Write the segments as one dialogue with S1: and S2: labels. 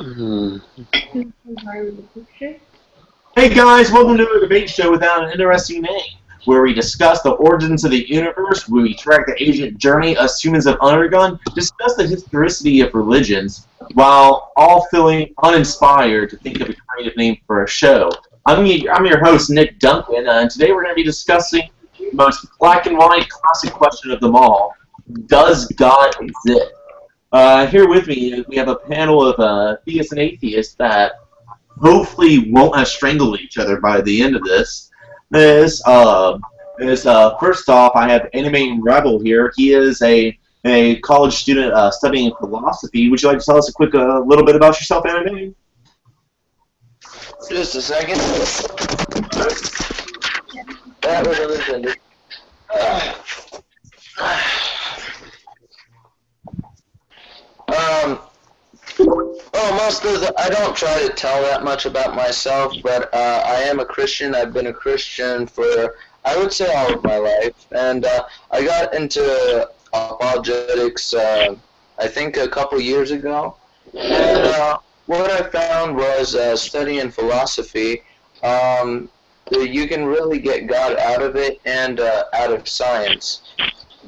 S1: Hey guys, welcome to a debate show without an interesting name, where we discuss the origins of the universe, where we track the ancient journey us humans have undergone, discuss the historicity of religions, while all feeling uninspired to think of a creative name for a show. I'm your host, Nick Duncan, and today we're going to be discussing the most black and white classic question of them all: does God exist? Here with me, we have a panel of theists and atheists that hopefully won't have strangled each other by the end of this. First off, I have Animating Rebel here. He is a college student studying philosophy. Would you like to tell us a quick little bit about yourself, Animating?
S2: Just a second. That was intended. I don't try to tell that much about myself, but I am a Christian. I've been a Christian for, I would say, all of my life. And I got into apologetics, I think, a couple years ago. And what I found was studying philosophy, you can really get God out of it and out of science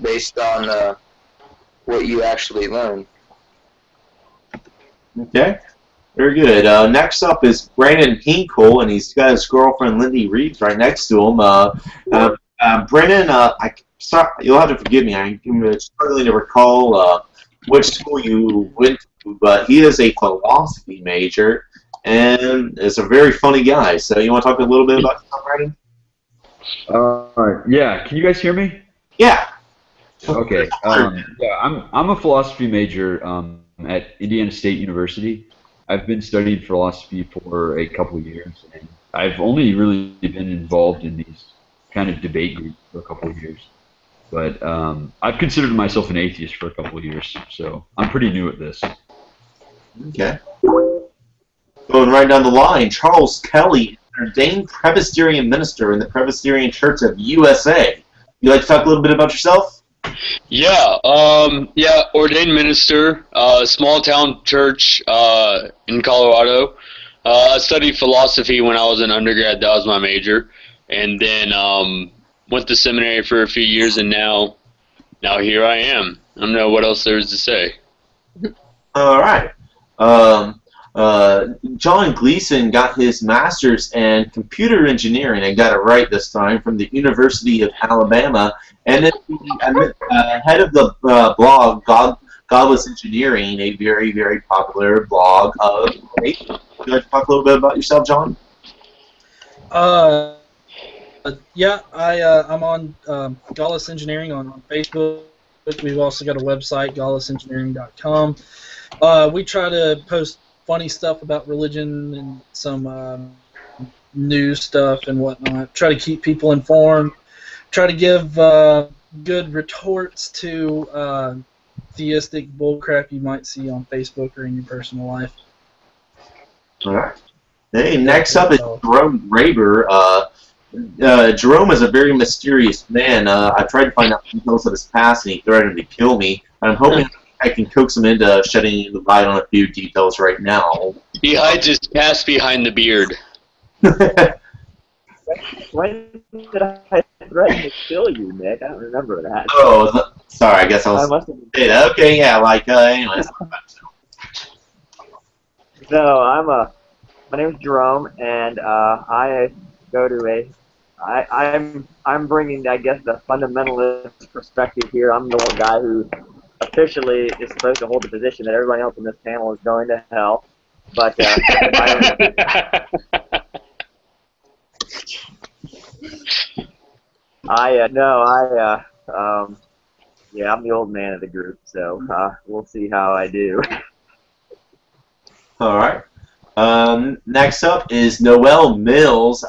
S2: based on what you actually learn.
S1: Okay, very good. Next up is Brandon Hinkle, and he's got his girlfriend Lindy Reeves right next to him. Brandon, sorry, you'll have to forgive me. I'm struggling to recall which school you went to, but he is a philosophy major and is a very funny guy. So you want to talk a little bit about yourself, Brandon?
S3: Yeah. Can you guys hear me?
S1: Yeah.
S3: Okay. Yeah, I'm a philosophy major at Indiana State University. I've been studying philosophy for a couple of years, and I've only really been involved in these kind of debate groups for a couple of years. But I've considered myself an atheist for a couple of years, so I'm pretty new at this.
S1: Okay. Going right down the line, Charles Kelly, ordained Presbyterian minister in the Presbyterian Church of USA. You like to talk a little bit about yourself?
S4: Yeah, ordained minister, small town church in Colorado. I studied philosophy when I was an undergrad. That was my major, and then went to seminary for a few years, and now here I am. I don't know what else there is to say.
S1: All right. John Gleason got his master's in computer engineering, and got it right this time, from the University of Alabama, and then head of the blog Godless Engineering, a very, very popular blog. Would you like to talk a little bit about yourself, John?
S5: Yeah, I'm on Godless Engineering on Facebook. We've also got a website, godlessengineering.com. We try to post funny stuff about religion and some news stuff and whatnot. Try to keep people informed. Try to give good retorts to theistic bullcrap you might see on Facebook or in your personal life.
S1: All right. Hey, next up is Jerome Raber. Jerome is a very mysterious man. I tried to find out details of his past, and he threatened to kill me. I'm hoping I can coax him into shedding the light on a few details right now.
S4: He hides his past behind the beard.
S6: When did I threaten to kill you, Nick? I don't remember that.
S1: Oh, sorry. I guess I
S6: must have
S1: been. Okay, yeah. Anyways.
S6: So my name is Jerome, and I go to I'm bringing, I guess, the fundamentalist perspective here. I'm the one guy who officially is supposed to hold the position that everybody else in this panel is going to hell. But yeah, I'm the old man of the group, so we'll see how I do.
S1: All right. Next up is Noelle Mills.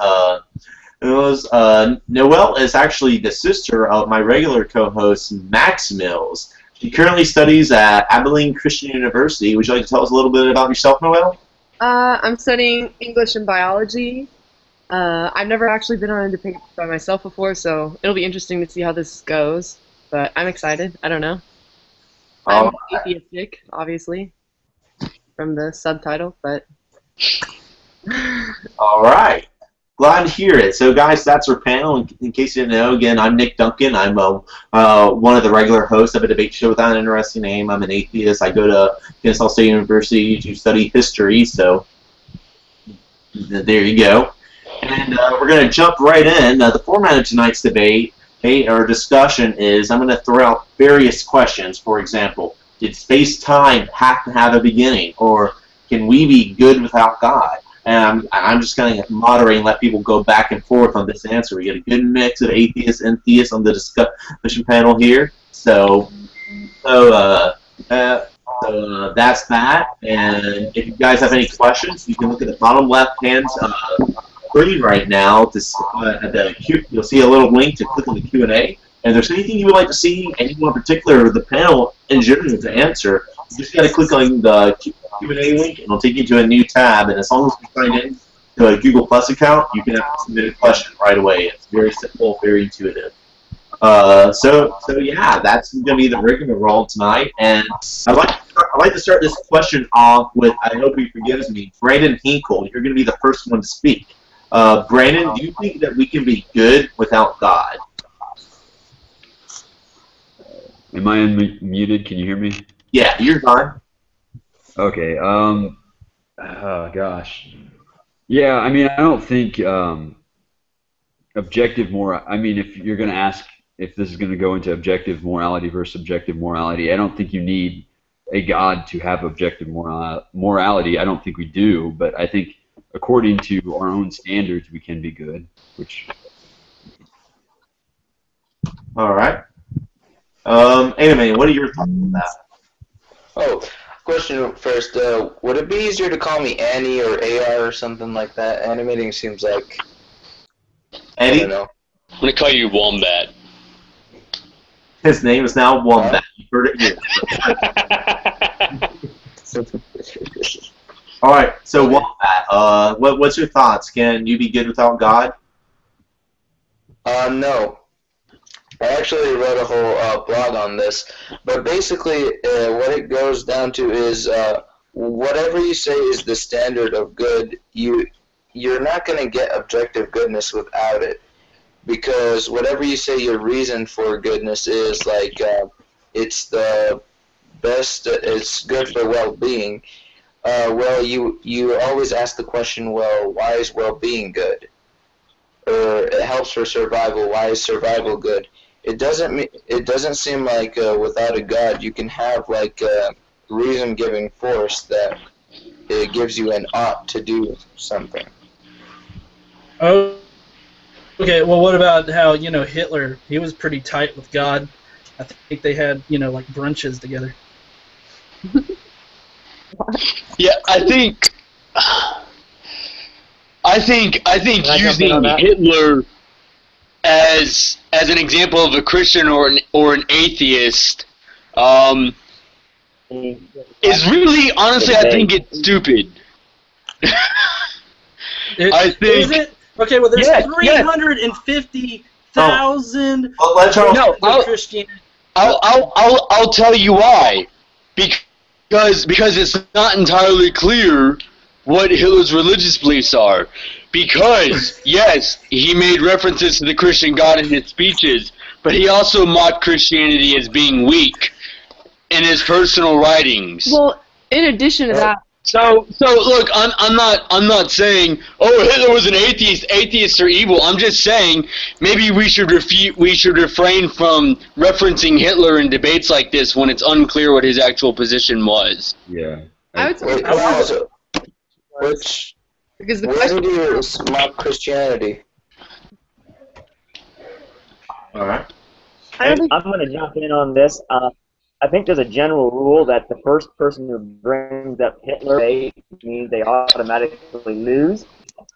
S1: Noelle is actually the sister of my regular co-host, Max Mills. She currently studies at Abilene Christian University. Would you like to tell us a little bit about yourself, Noelle?
S7: I'm studying English and biology. I've never actually been on a debate by myself before, so it'll be interesting to see how this goes. But I'm excited. I don't know. I'm atheistic, obviously. from the subtitle, but.
S1: All right. Glad to hear it. So, guys, that's our panel. In case you didn't know, again, I'm Nick Duncan. I'm one of the regular hosts of a debate show without an interesting name. I'm an atheist. I go to Kennesaw State University to study history, so there you go. And we're going to jump right in. The format of tonight's debate or discussion is I'm going to throw out various questions. For example, did space-time have to have a beginning, or can we be good without God? And I'm just going to moderate and let people go back and forth on this answer. We get a good mix of atheists and theists on the discussion panel here. So that's that. And if you guys have any questions, you can look at the bottom left-hand screen right now. You'll see a little link to click on the Q&A. And if there's anything you would like to see, anyone in particular, or the panel in general to answer, you just got to click on the Q&A link, and it'll take you to a new tab. And as long as you sign in to a Google Plus account, you can submit a question right away. It's very simple, very intuitive. So yeah, that's going to be the rigmarole tonight. And I'd like to start this question off with, I hope he forgives me, Brandon Hinkle. You're going to be the first one to speak. Brandon, do you think that we can be good without God?
S3: Am I unmuted? Can you hear me?
S1: Yeah, you're fine.
S3: Okay. Oh gosh. Yeah. I mean, I don't think objective I mean, if you're going to ask if this is going to go into objective morality versus subjective morality, I don't think you need a God to have objective morality. I don't think we do, but I think according to our own standards, we can be good. Which.
S1: All right. Animating, what are your thoughts on that?
S2: Oh, question first. Would it be easier to call me Annie or AR or something like that? Animating seems like...
S1: Eddy?
S2: I don't know.
S4: I'm going to call you Wombat.
S1: His name is now Wombat. You heard it here. All right, so Wombat, what's your thoughts? Can you be good without God?
S2: No. I actually wrote a whole blog on this, but basically what it goes down to is whatever you say is the standard of good, you're not going to get objective goodness without it, because whatever you say your reason for goodness is, like it's the best, it's good for well-being. Well, you always ask the question, well, why is well-being good? Or it helps for survival. Why is survival good? It doesn't seem like without a God you can have like a reason-giving force that it gives you an ought to do something.
S5: Oh, okay. Well, what about how Hitler? He was pretty tight with God. I think they had like brunches together.
S4: Yeah, I think using Hitler as an example of a Christian or an atheist is really, honestly, I think it's stupid. I think.
S5: Is it? Okay, well, there's 350,000 Christian.
S4: I'll tell you why. Because it's not entirely clear what Hitler's religious beliefs are. Because, yes, he made references to the Christian God in his speeches, but he also mocked Christianity as being weak in his personal writings.
S7: Well, in addition to that.
S4: So look, I'm not saying, oh, Hitler was an atheist. Atheists are evil. I'm just saying maybe we should refrain from referencing Hitler in debates like this when it's unclear what his actual position was.
S3: Yeah.
S7: I would say because the
S2: Where do you mock Christianity?
S1: All right.
S6: I'm going to jump in on this. I think there's a general rule that the first person who brings up Hitler means they automatically lose.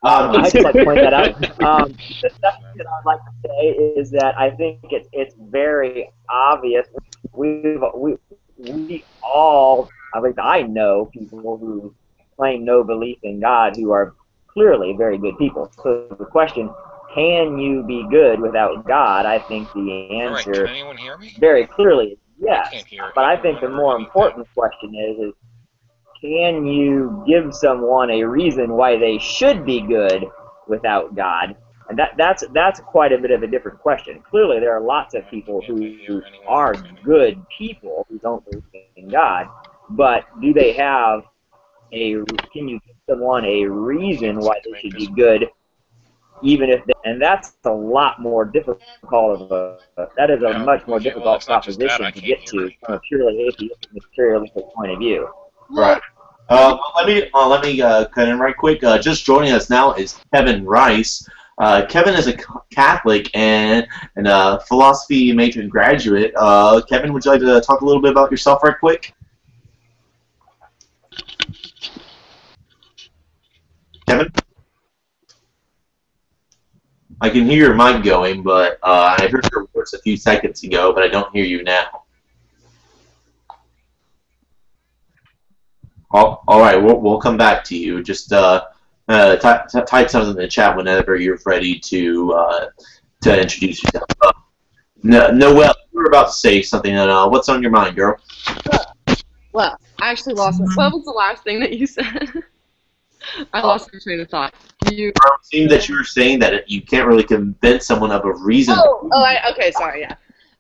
S6: I just like to point that out. The second thing I'd like to say is that I think it's very obvious. We all, at least I know people who claim no belief in God who are clearly very good people. So the question, can you be good without God? I think the answer
S8: can anyone hear me?
S6: very clearly is yes.
S8: I can't hear
S6: but I think the more important question is can you give someone a reason why they should be good without God? And that's quite a bit of a different question. Clearly, there are lots of people who are good people who don't believe in God, but do they have can you give someone a reason why they should be good, even if and that's a lot more difficult that is a much more difficult proposition to get to from a purely atheistic materialistic point of view.
S1: Right. Let me cut in right quick. Just joining us now is Kevin Rice. Kevin is a Catholic and a philosophy major graduate. Kevin, would you like to talk a little bit about yourself right quick? Kevin? I can hear your mic going, but I heard your voice a few seconds ago, but I don't hear you now. All right, we'll come back to you. Just type something in the chat whenever you're ready to introduce yourself. Noelle, you were about to say something. What's on your mind, girl?
S7: Well, I actually lost it. What was the last thing that you said? I lost my train of thought.
S1: It seemed that you were saying that you can't really convince someone of a reason.
S7: Okay, sorry, yeah.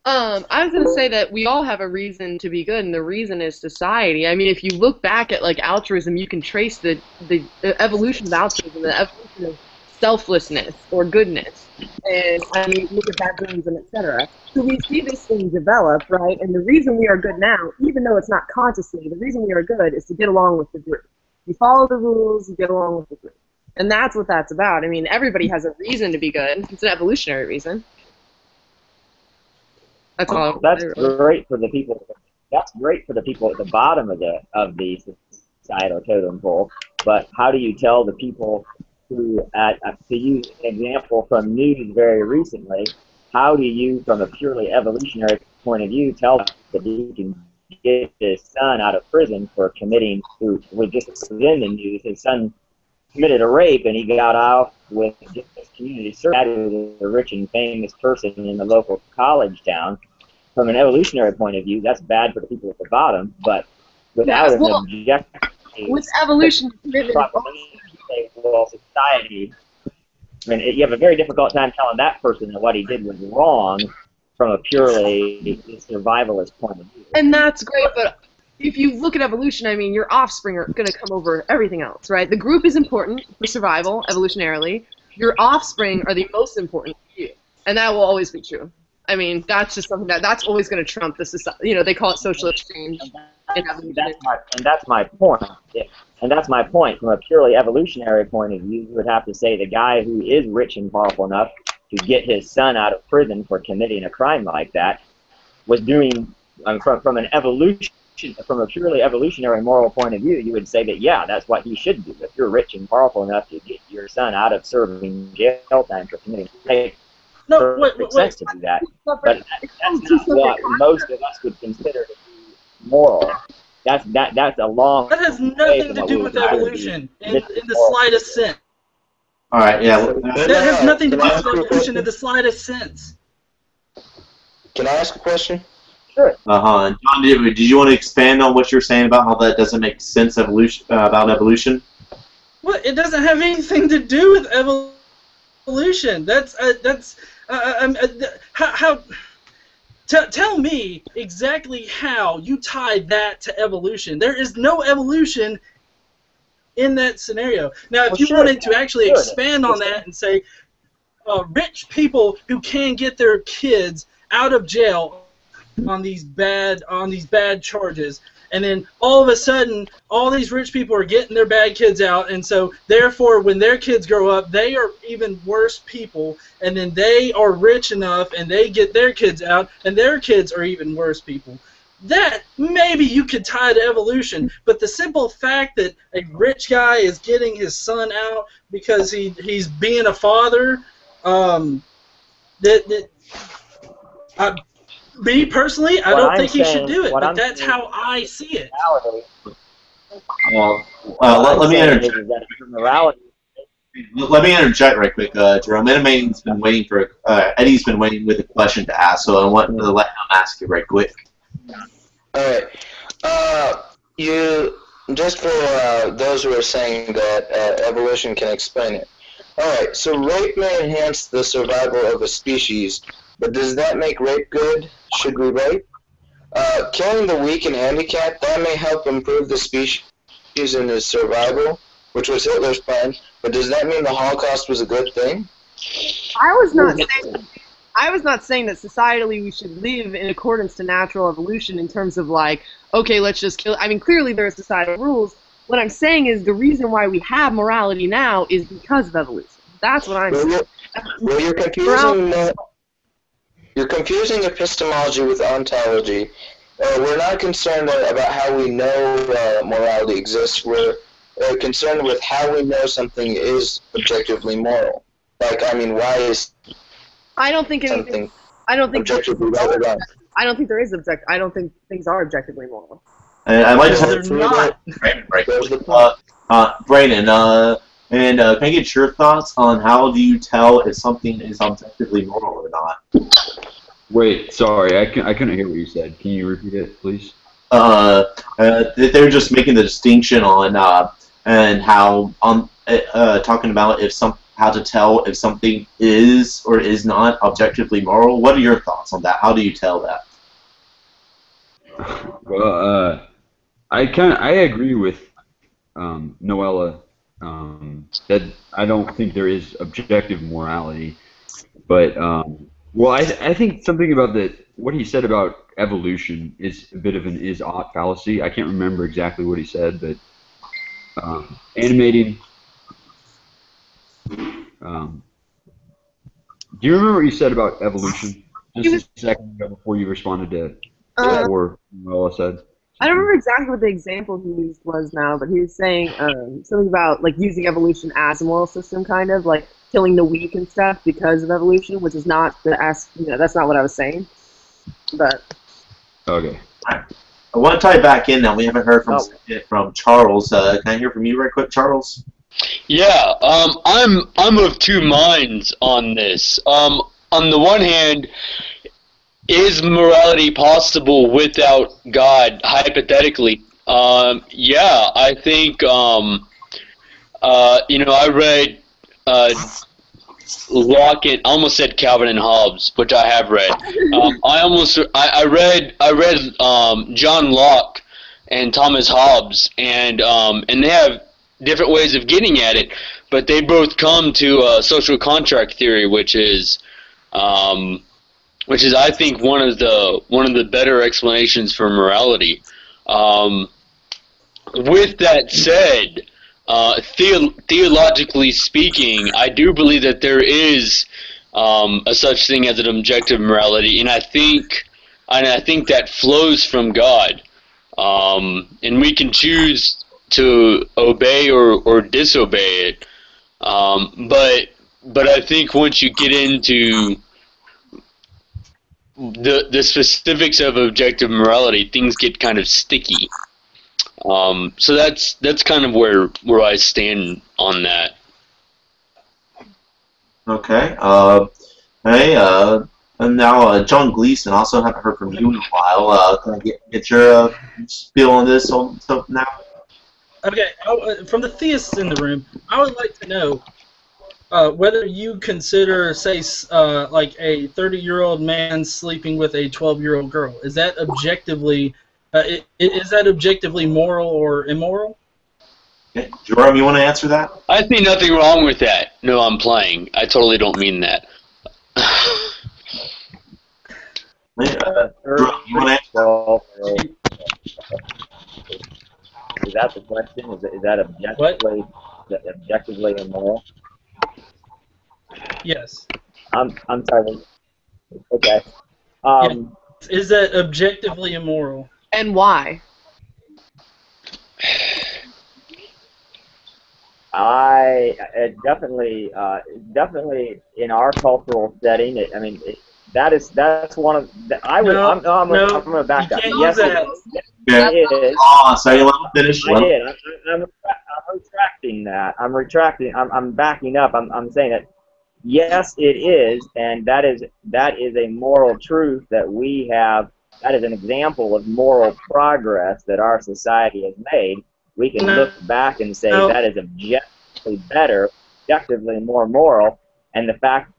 S7: I was going to say that we all have a reason to be good, and the reason is society. I mean, if you look back at, like, altruism, you can trace the evolution of altruism, the evolution of selflessness or goodness. And I mean, look at baboons and etc. So we see this thing develop, right? And the reason we are good now, even though it's not consciously, the reason we are good is to get along with the group. You follow the rules, you get along with the group. And that's what that's about. I mean, everybody has a reason to be good. It's an evolutionary reason. That's all.
S6: That's great for the people. That's great for the people at the bottom of the societal totem pole. But how do you tell the people who, to use an example from news very recently, how do you, from a purely evolutionary point of view, tell that he can get his son out of prison for committing, who was just in the news, his son committed a rape and he got out with just community service. That is a rich and famous person in the local college town. From an evolutionary point of view, that's bad for the people at the bottom, but without an objective...
S7: With evolution...
S6: Well, society, I mean, you have a very difficult time telling that person that what he did was wrong from a purely survivalist point of view.
S7: And that's great, but if you look at evolution, I mean, your offspring are going to come over everything else, right? The group is important for survival, evolutionarily. Your offspring are the most important to you, and that will always be true. I mean, that's just something that's always going to trump the society. You know, they call it social exchange.
S6: That's my point. Yeah. And that's my point. From a purely evolutionary point of view, you would have to say the guy who is rich and powerful enough to get his son out of prison for committing a crime like that was doing, from a purely evolutionary moral point of view, you would say that, yeah, that's what he should do. If you're rich and powerful enough to get your son out of serving jail time for committing a crime, it makes sense to do that. But that's not what most of us would consider to be moral. That's a long.
S5: That has nothing to do with evolution in the slightest sense.
S1: All right, yeah.
S5: That has nothing to do with evolution in the slightest sense.
S2: Can I ask a question?
S6: Sure.
S1: John, did you want to expand on what you're saying about how that doesn't make sense about evolution?
S5: Well, it doesn't have anything to do with evolution. Tell me exactly how you tie that to evolution. There is no evolution in that scenario. Now, if you wanted to actually expand on that and say rich people who can get their kids out of jail on these bad charges, and then all of a sudden all these rich people are getting their bad kids out, and so therefore when their kids grow up they are even worse people, and then they are rich enough and they get their kids out and their kids are even worse people. That maybe you could tie to evolution, but the simple fact that a rich guy is getting his son out because he's being a father, me personally, I don't think he should do it, but that's how I see it.
S1: Let me interject. Let me interject right quick. Jerome, Animating's been waiting for Eddy's been waiting with a question to ask, so I want to let him ask it right quick.
S2: All right. just for those who are saying that evolution can explain it. Alright, so rape may enhance the survival of a species, but does that make rape good? Should we rape? Killing the weak and handicapped, that may help improve the species and its survival, which was Hitler's plan, but does that mean the Holocaust was a good thing?
S7: I was not saying that societally we should live in accordance to natural evolution in terms of like, okay, let's just kill. I mean, clearly there are societal rules. What I'm saying is the reason why we have morality now is because of evolution. That's what I'm saying.
S2: Well, you're confusing epistemology with ontology. We're not concerned about how we know morality exists. We're concerned with how we know something is objectively moral. Like, I mean, why is
S7: I don't think anything.
S2: something
S7: I don't think.
S2: objectively right or wrong?
S7: I don't think there is object. I don't think things are objectively moral.
S1: And I might just
S5: They're not.
S1: Brandon, and can I get your thoughts on how do you tell if something is objectively moral or not?
S3: Wait, sorry, I couldn't hear what you said. Can you repeat it, please?
S1: They're just making the distinction on and how talking about how to tell if something is or is not objectively moral. What are your thoughts on that? How do you tell that?
S3: Well, I agree with Noelle that I don't think there is objective morality, but well, I think something about what he said about evolution is a bit of an is-ought fallacy. I can't remember exactly what he said, but animating. Do you remember what you said about evolution? Just a second ago before you responded to what Noelle said.
S7: I don't remember exactly what the example he used was now, but he was saying something about like using evolution as a moral system, kind of like killing the weak and stuff because of evolution, which is not that's not what I was saying. But
S3: okay,
S1: I want to tie back in now. We haven't heard from Charles. Can I hear from you right quick, Charles?
S4: Yeah, I'm of two minds on this. On the one hand, is morality possible without God, hypothetically? Yeah, I think, I read Locke and, I almost said Calvin and Hobbes, which I have read. I read John Locke and Thomas Hobbes, and they have different ways of getting at it, but they both come to social contract theory, which is I think one of the better explanations for morality. With that said, theologically speaking, I do believe that there is a such thing as an objective morality, and I think that flows from God, and we can choose to obey or disobey it. But I think once you get into the specifics of objective morality, things get kind of sticky. So that's kind of where I stand on that.
S1: Okay. And now John Gleason. Also haven't heard from you in a while. Can I get your spiel on this now?
S5: Okay, from the theists in the room, I would like to know whether you consider, say, like a 30-year-old man sleeping with a 12-year-old girl. Is that objectively moral or immoral?
S1: Okay. Jerome, you want to answer that?
S4: I see nothing wrong with that. No, I'm playing. I totally don't mean that.
S1: Jerome, you want to answer?
S6: Is that the question? Is that objectively immoral?
S5: Yes.
S6: I'm sorry. Okay.
S5: Is that objectively immoral?
S7: And why?
S6: Definitely in our cultural setting. That's one of I'm going to back up. Yes, it is.
S1: Oh, sorry, let me finish.
S6: I'm retracting that. I'm backing up. I'm saying that yes, it is, and that is a moral truth that we have. That is an example of moral progress that our society has made. we can look back and say
S5: No.
S6: that is objectively better, objectively more moral. And the fact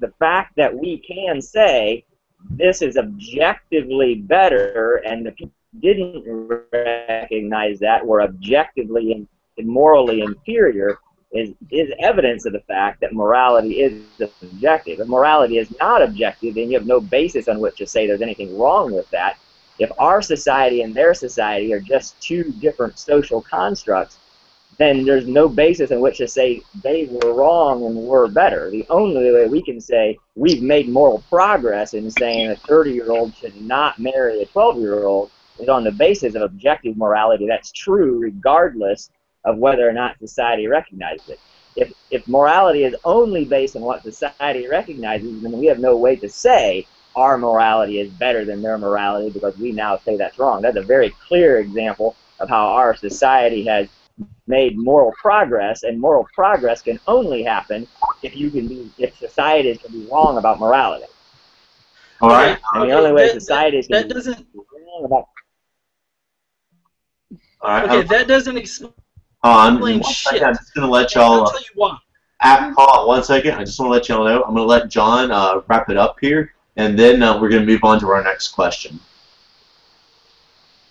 S6: that we can say this is objectively better, and the people who didn't recognize that were objectively and morally inferior, is evidence of the fact that morality is objective. If morality is not objective, then you have no basis on which to say there's anything wrong with that. If our society and their society are just two different social constructs, then there's no basis on which to say they were wrong and we're better. The only way we can say we've made moral progress in saying a 30-year-old should not marry a 12-year-old is on the basis of objective morality that's true regardless of whether or not society recognizes it. If morality is only based on what society recognizes, then we have no way to say our morality is better than their morality because we now say that's wrong. That's a very clear example of how our society has made moral progress, and moral progress can only happen if societies can be wrong about morality.
S1: All right.
S6: And the only way societies can be wrong about.
S1: All right.
S5: Okay, that doesn't explain shit.
S1: I'm just gonna let y'all.
S5: I'll tell you why.
S1: Hold on 1 second. I just want to let y'all know. I'm gonna let John wrap it up here, and then we're gonna move on to our next question.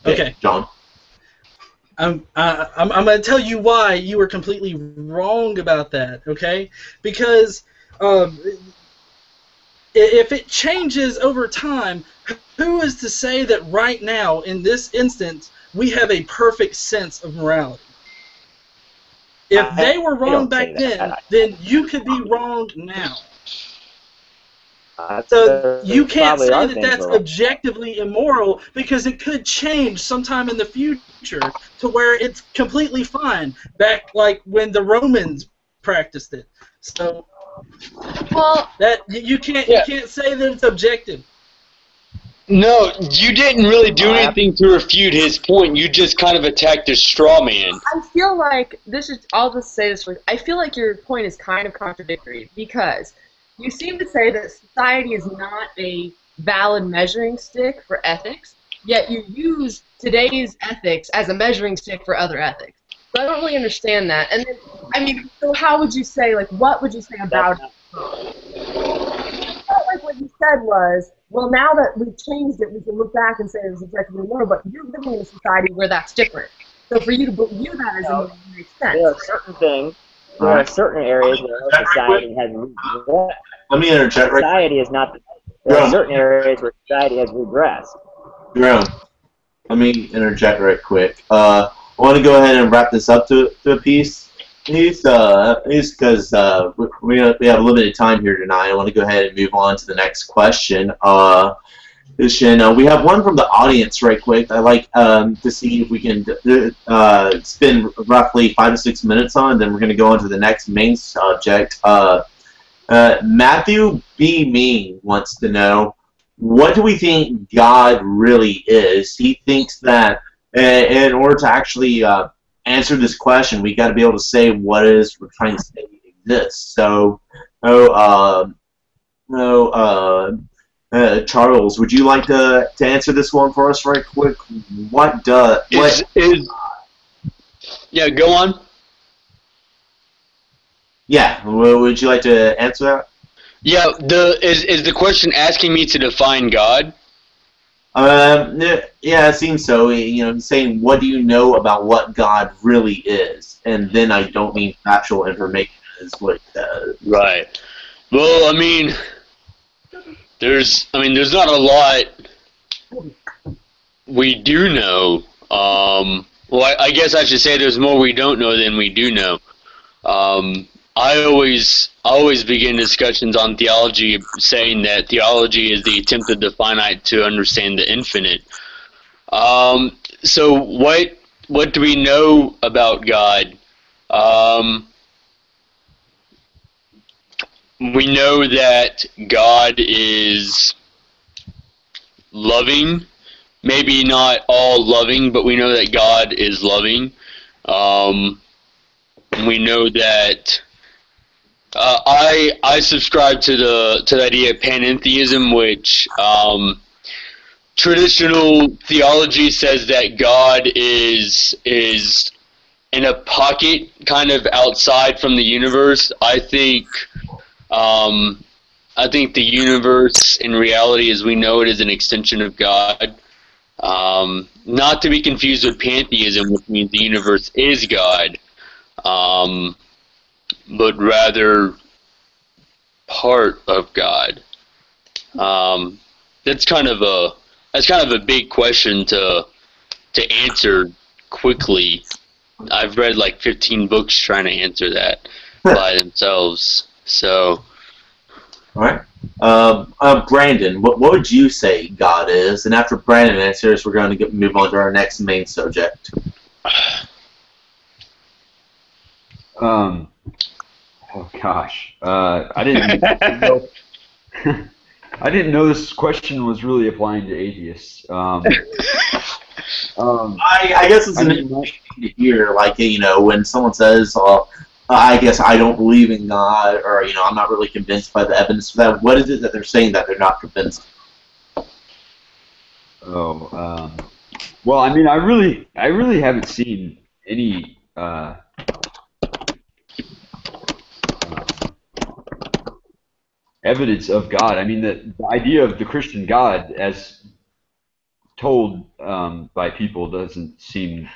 S5: Okay,
S1: John.
S5: I'm going to tell you why you were completely wrong about that, okay? Because if it changes over time, who is to say that right now, in this instance, we have a perfect sense of morality? If they were wrong back then you could be wrong now. So you can't say that that's objectively immoral because it could change sometime in the future to where it's completely fine, back like when the Romans practiced it. So
S7: Well,
S5: that you can't say that it's objective.
S4: No, you didn't really do anything to refute his point. You just kind of attacked his straw man.
S7: I feel like I'll just say this. I feel like your point is kind of contradictory because you seem to say that society is not a valid measuring stick for ethics, yet you use today's ethics as a measuring stick for other ethics. So I don't really understand that. And then, I mean, so how would you say, like, what would you say about it? I felt like what you said was, well, now that we've changed it, we can look back and say it was objectively moral, but you're living in a society where that's different. So for you to view that as immoral makes sense.
S6: There are certain things, there are certain areas where our society has regressed.
S1: Let me interject.
S6: Society is not. There are certain areas where society has regressed.
S1: Jerome, let me interject right quick. I want to go ahead and wrap this up to a piece. Because we have limited time here tonight. I want to go ahead and move on to the next question. We have one from the audience right quick. I'd like to see if we can spend roughly 5 to 6 minutes on, then we're going to go on to the next main subject. Matthew B. Mean wants to know, what do we think God really is? He thinks that in order to actually answer this question, we got to be able to say what it is we're trying to say exists. So, Charles, would you like to answer this one for us right quick?
S4: Yeah, go on.
S1: Yeah, would you like to answer that?
S4: Yeah, is the question asking me to define God?
S1: Yeah, it seems so. You know, saying, what do you know about what God really is? And then I don't mean factual information is what it says. Right.
S4: Well, I mean, there's not a lot we do know. Well, I guess I should say there's more we don't know than we do know. I always begin discussions on theology saying that theology is the attempt of the finite to understand the infinite. So what do we know about God? We know that God is loving. Maybe not all loving, but we know that God is loving. We know that I subscribe to the idea of panentheism, which traditional theology says that God is in a pocket kind of outside from the universe. I think the universe in reality as we know it is an extension of God. Not to be confused with pantheism, which means the universe is God, but rather part of God. That's kind of a big question to answer quickly. I've read like 15 books trying to answer that by themselves. So,
S1: All right. Brandon, what would you say God is? And after Brandon answers, we're going to move on to our next main subject.
S3: Oh gosh, I didn't know. I didn't know this question was really applying to atheists.
S1: I guess it's an interesting thing to hear, like, when someone says, I guess I don't believe in God, or, I'm not really convinced by the evidence for that. What is it that they're saying that they're not convinced?
S3: Well, I mean, I really haven't seen any evidence of God. I mean, the idea of the Christian God, as told by people, doesn't seem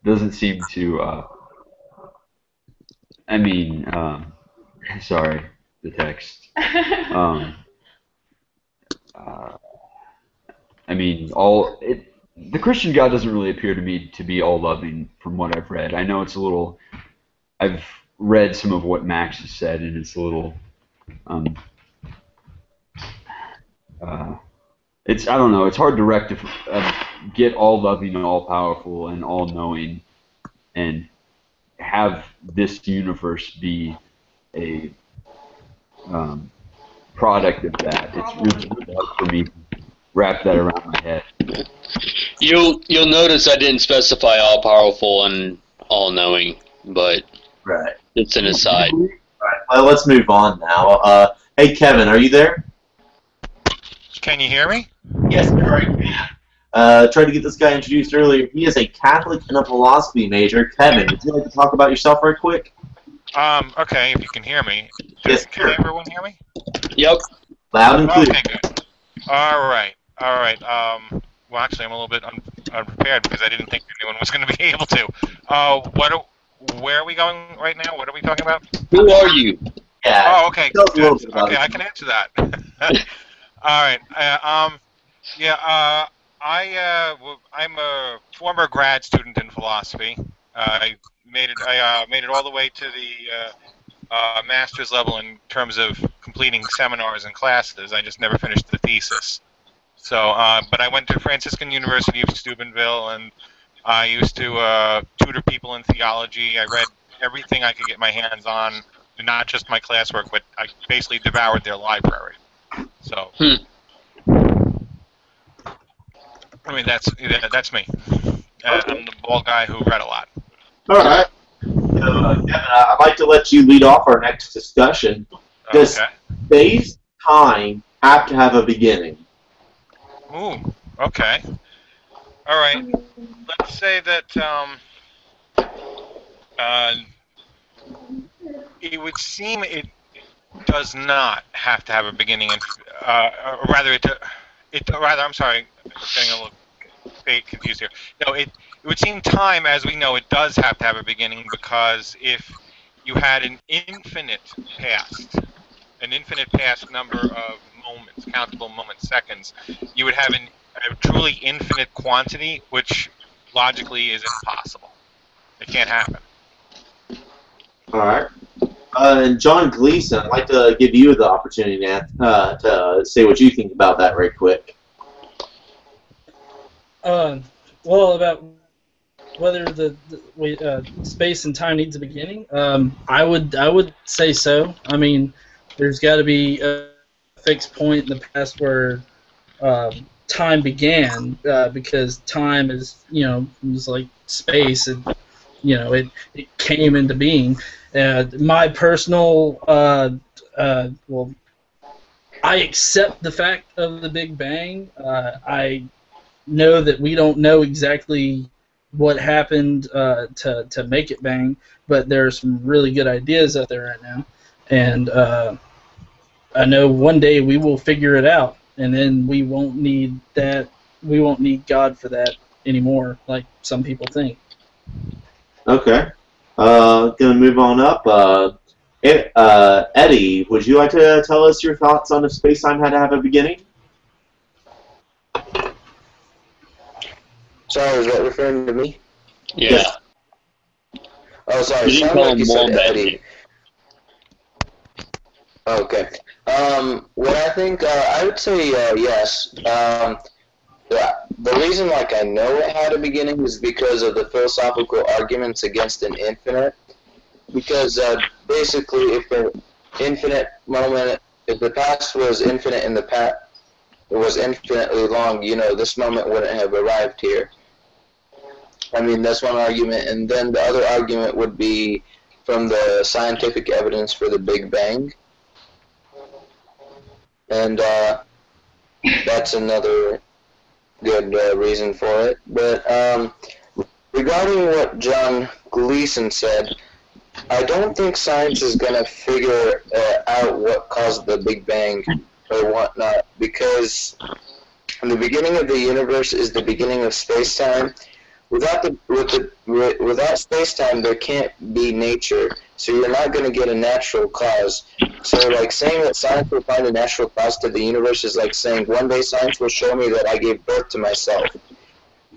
S3: to. I mean, sorry, the text. I mean, the Christian God doesn't really appear to me to be all loving from what I've read. I know it's a little. I've read some of what Max has said, and it's a little. It's I don't know. It's hard to get all loving and all powerful and all knowing, and have this universe be a product of that. It's really hard for me to wrap that around my head.
S4: You'll notice I didn't specify all powerful and all knowing, but
S1: Right.
S4: it's an aside.
S1: All right. Well, let's move on now. Hey, Kevin, are you there?
S8: Can you hear me?
S1: Yes, sir. Tried to get this guy introduced earlier. He is a Catholic and a philosophy major. Kevin, would you like to talk about yourself right quick?
S8: Okay, if you can hear me.
S1: Yes,
S8: Can
S1: sir.
S8: everyone hear me?
S4: Yep.
S1: Loud and clear.
S8: Okay, good. All right. Well, actually, I'm a little bit unprepared because I didn't think anyone was going to be able to. Where are we going right now? What are we talking about?
S4: Who are you?
S1: Yeah.
S8: Oh, okay.
S1: Tell us a little bit
S8: Good.
S1: about
S8: Okay,
S1: it.
S8: I can answer that. All right. I'm a former grad student in philosophy. I made it all the way to the master's level in terms of completing seminars and classes. I just never finished the thesis. So, but I went to Franciscan University of Steubenville, and I used to tutor people in theology. I read everything I could get my hands on, not just my classwork, but I basically devoured their library. So, I mean, that's me. I'm the bald guy who read a lot.
S1: All right. So, Kevin, I'd like to let you lead off our next discussion. Does space-time have to have a beginning?
S8: Ooh, okay. All right. Let's say that it would seem it does not have to have a beginning, and I'm sorry, getting a little confused here. No, it would seem time, as we know, it does have to have a beginning, because if you had an infinite past number of moments, countable moments, seconds, you would have a truly infinite quantity, which logically is impossible. It can't happen.
S1: All right. And John Gleason, I'd like to give you the opportunity to say what you think about that right quick.
S5: Well, about whether the space and time needs a beginning, I would say so. I mean, there's got to be a fixed point in the past where time began, because time is, was like space, and it came into being. My personal, well, I accept the fact of the Big Bang. I know that we don't know exactly what happened to make it bang, but there are some really good ideas out there right now, and I know one day we will figure it out, and then we won't need that. We won't need God for that anymore, like some people think.
S1: Okay. Gonna move on up. Eddy, would you like to tell us your thoughts on if space-time had to have a beginning?
S2: Sorry, is that referring to me?
S4: Yeah.
S1: Yes.
S2: Oh, sorry.
S4: You didn't
S2: Sounded
S4: call
S2: like you
S4: him
S2: said
S4: Wombat.
S2: Eddy. Okay. What I think, I would say yes. The reason, like, I know it had a beginning is because of the philosophical arguments against an infinite. Because basically, if the infinite moment, if the past was infinite in the past, it was infinitely long, you know, this moment wouldn't have arrived here. I mean, that's one argument. And then the other argument would be from the scientific evidence for the Big Bang. And that's another good reason for it. But regarding what John Gleason said, I don't think science is going to figure out what caused the Big Bang or whatnot, because the beginning of the universe is the beginning of space-time. Without space-time, there can't be nature, so you're not going to get a natural cause. So, like, saying that science will find a natural cause to the universe is like saying one day science will show me that I gave birth to myself.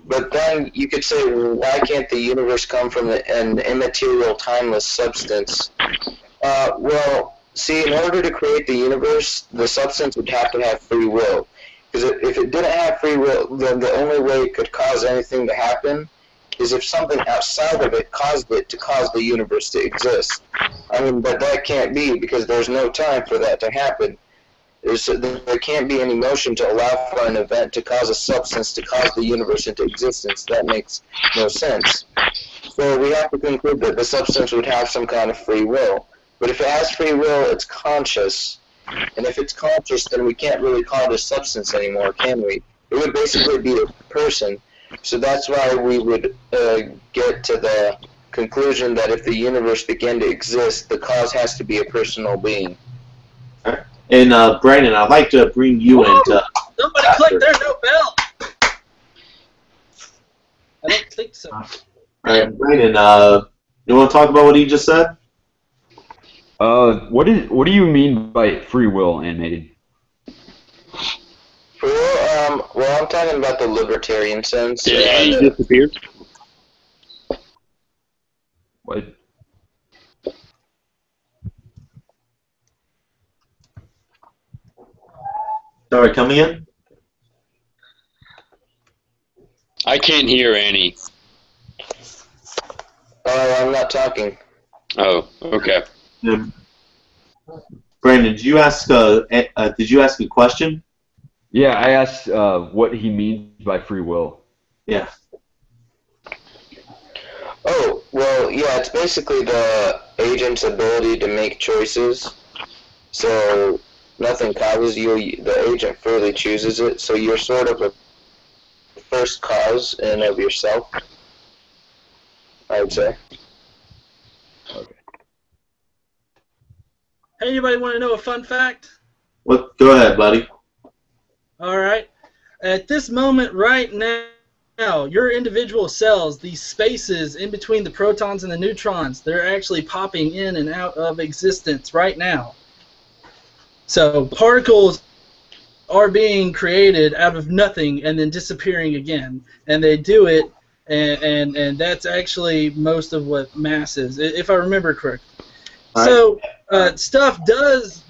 S2: But then you could say, well, why can't the universe come from an immaterial, timeless substance? Well, see, in order to create the universe, the substance would have to have free will. Because if it didn't have free will, then the only way it could cause anything to happen is if something outside of it caused it to cause the universe to exist. I mean, but that can't be, because there's no time for that to happen. There can't be any motion to allow for an event to cause a substance to cause the universe into existence. That makes no sense. So we have to conclude that the substance would have some kind of free will. But if it has free will, it's conscious. And if it's conscious, then we can't really call it a substance anymore, can we? It would basically be a person. So that's why we would get to the conclusion that if the universe began to exist, the cause has to be a personal being.
S1: And Brandon, I'd like to bring you into.
S5: Somebody click there, no bell. I don't think so.
S1: All right, Brandon, you want to talk about what he just said?
S3: What do you mean by free will, Animating?
S2: Free will, well, I'm talking about the libertarian sense.
S4: Did Annie disappear?
S3: What?
S1: Sorry, come again?
S4: I can't hear Annie.
S2: I'm not talking.
S4: Oh, okay.
S1: Brandon, did you ask a question?
S3: Yeah, I asked what he means by free will.
S1: Yeah.
S2: Oh, well, yeah, it's basically the agent's ability to make choices. So nothing causes you, the agent freely chooses it, so you're sort of a first cause in of yourself, I would say.
S3: Okay.
S5: Hey, anybody want to know a fun fact?
S1: What? Go ahead, buddy.
S5: All right. At this moment right now, your individual cells, these spaces in between the protons and the neutrons, they're actually popping in and out of existence right now. So particles are being created out of nothing and then disappearing again. And they do it, and that's actually most of what mass is, if I remember correctly.
S1: All
S5: so stuff does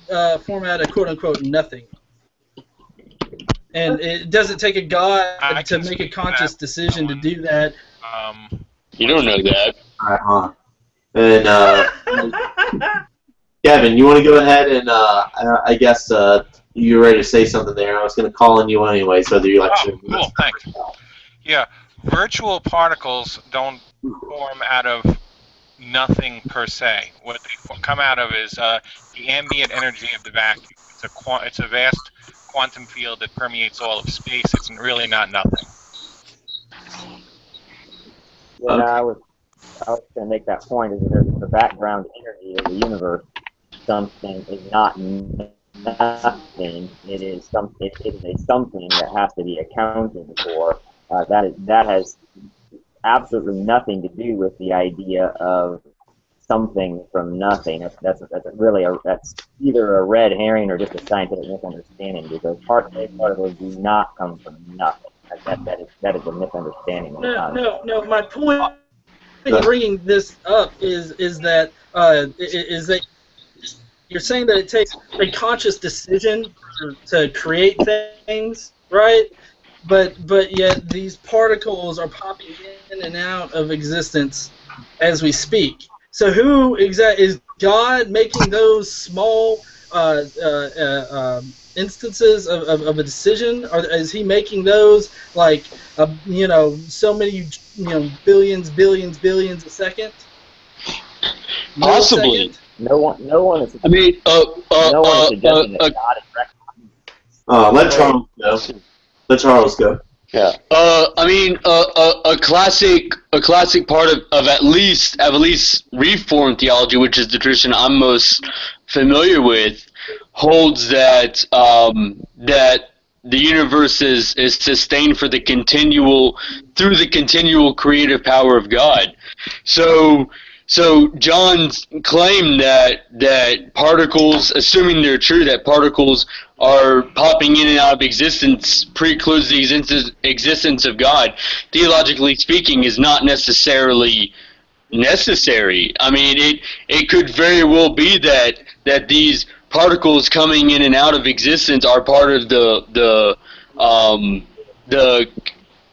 S5: form out of quote-unquote nothing. And it doesn't take a god to make a conscious decision to do that.
S4: You don't know that.
S1: All right, And Kevin, you want to go ahead and I guess you're ready to say something there. I was going to call on you anyways, whether you like to.
S8: Oh, cool, thanks. Yeah, virtual particles don't form out of nothing per se. What they come out of is the ambient energy of the vacuum. It's a vast quantum field that permeates all of space. It's really not nothing.
S6: Yeah, no, I was going to make that point. Is that the background energy of the universe, something is not nothing. It is a something that has to be accounted for. That has absolutely nothing to do with the idea of something from nothing. That's either a red herring or just a scientific misunderstanding, because particles do not come from nothing. That is a misunderstanding of the concept.
S5: No. My point in bringing this up is that you're saying that it takes a conscious decision to create things, right? But yet these particles are popping in and out of existence as we speak. So who is God making those small instances of a decision, or is He making those like so many billions a second?
S4: Possibly.
S6: No one is.
S4: I mean,
S6: no one is suggesting that God is recognizing.
S1: Let Charles go. Let Charles go.
S2: Yeah.
S4: I mean, a classic part of at least Reformed theology, which is the tradition I'm most familiar with, holds that that the universe is sustained through the continual creative power of God. So John's claim that particles, assuming they're true, that particles are popping in and out of existence precludes the existence of God, theologically speaking, is not necessarily necessary. I mean, it could very well be that these particles coming in and out of existence are part of the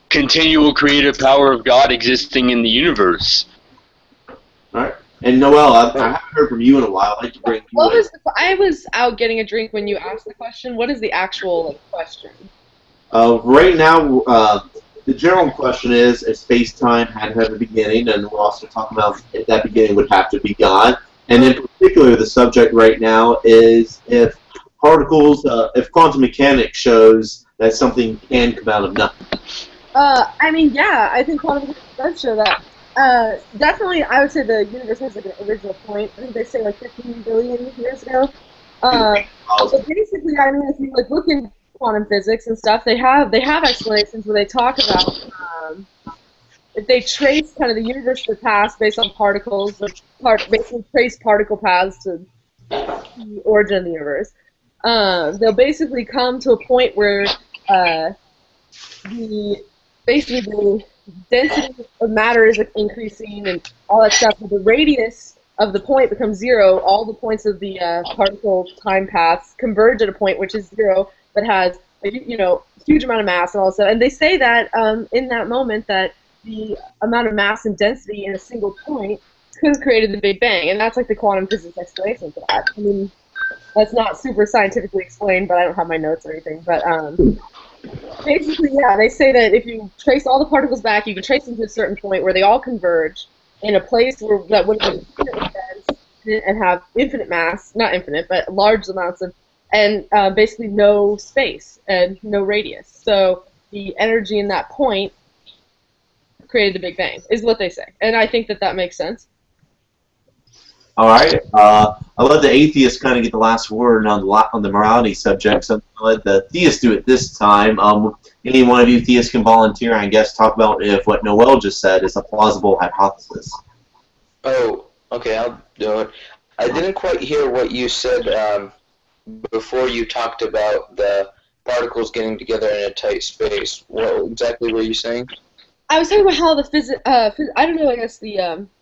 S4: continual creative power of God existing in the universe.
S1: All right. And Noelle, I haven't heard from you in a while. I'd like to bring you in.
S7: I was out getting a drink when you asked the question. What is the actual question?
S1: Right now, the general question is if space-time had to have a beginning, and we're also talking about if that beginning would have to be God. And in particular, the subject right now is if particles, if quantum mechanics shows that something can come out of nothing.
S7: I mean, yeah, I think quantum mechanics does show that. Definitely, I would say the universe has like an original point. I think they say like 15 billion years ago. So basically, I mean, if you like look in quantum physics and stuff, they have explanations where they talk about if they trace kind of the universe to the past based on particles, basically trace particle paths to the origin of the universe. They'll basically come to a point where the density of matter is increasing and all that stuff, but the radius of the point becomes zero. All the points of the particle time paths converge at a point which is zero, but has a huge amount of mass and all that stuff. And they say that in that moment that the amount of mass and density in a single point could have created the Big Bang, and that's like the quantum physics explanation for that. I mean, that's not super scientifically explained, but I don't have my notes or anything. But basically, yeah, they say that if you trace all the particles back, you can trace them to a certain point where they all converge in a place where that would have been infinitely dense and have infinite mass, not infinite, but large amounts of, and basically no space and no radius. So the energy in that point created the Big Bang, is what they say. And I think that that makes sense.
S1: All right. I'll let the atheists kind of get the last word on the morality subject, so I'll let the theists do it this time. Any one of you theists can volunteer and I guess talk about if what Noelle just said is a plausible hypothesis.
S2: Oh, okay, I'll do it. I didn't quite hear what you said before you talked about the particles getting together in a tight space. What exactly were you saying?
S7: I was talking about how the I don't know, I guess the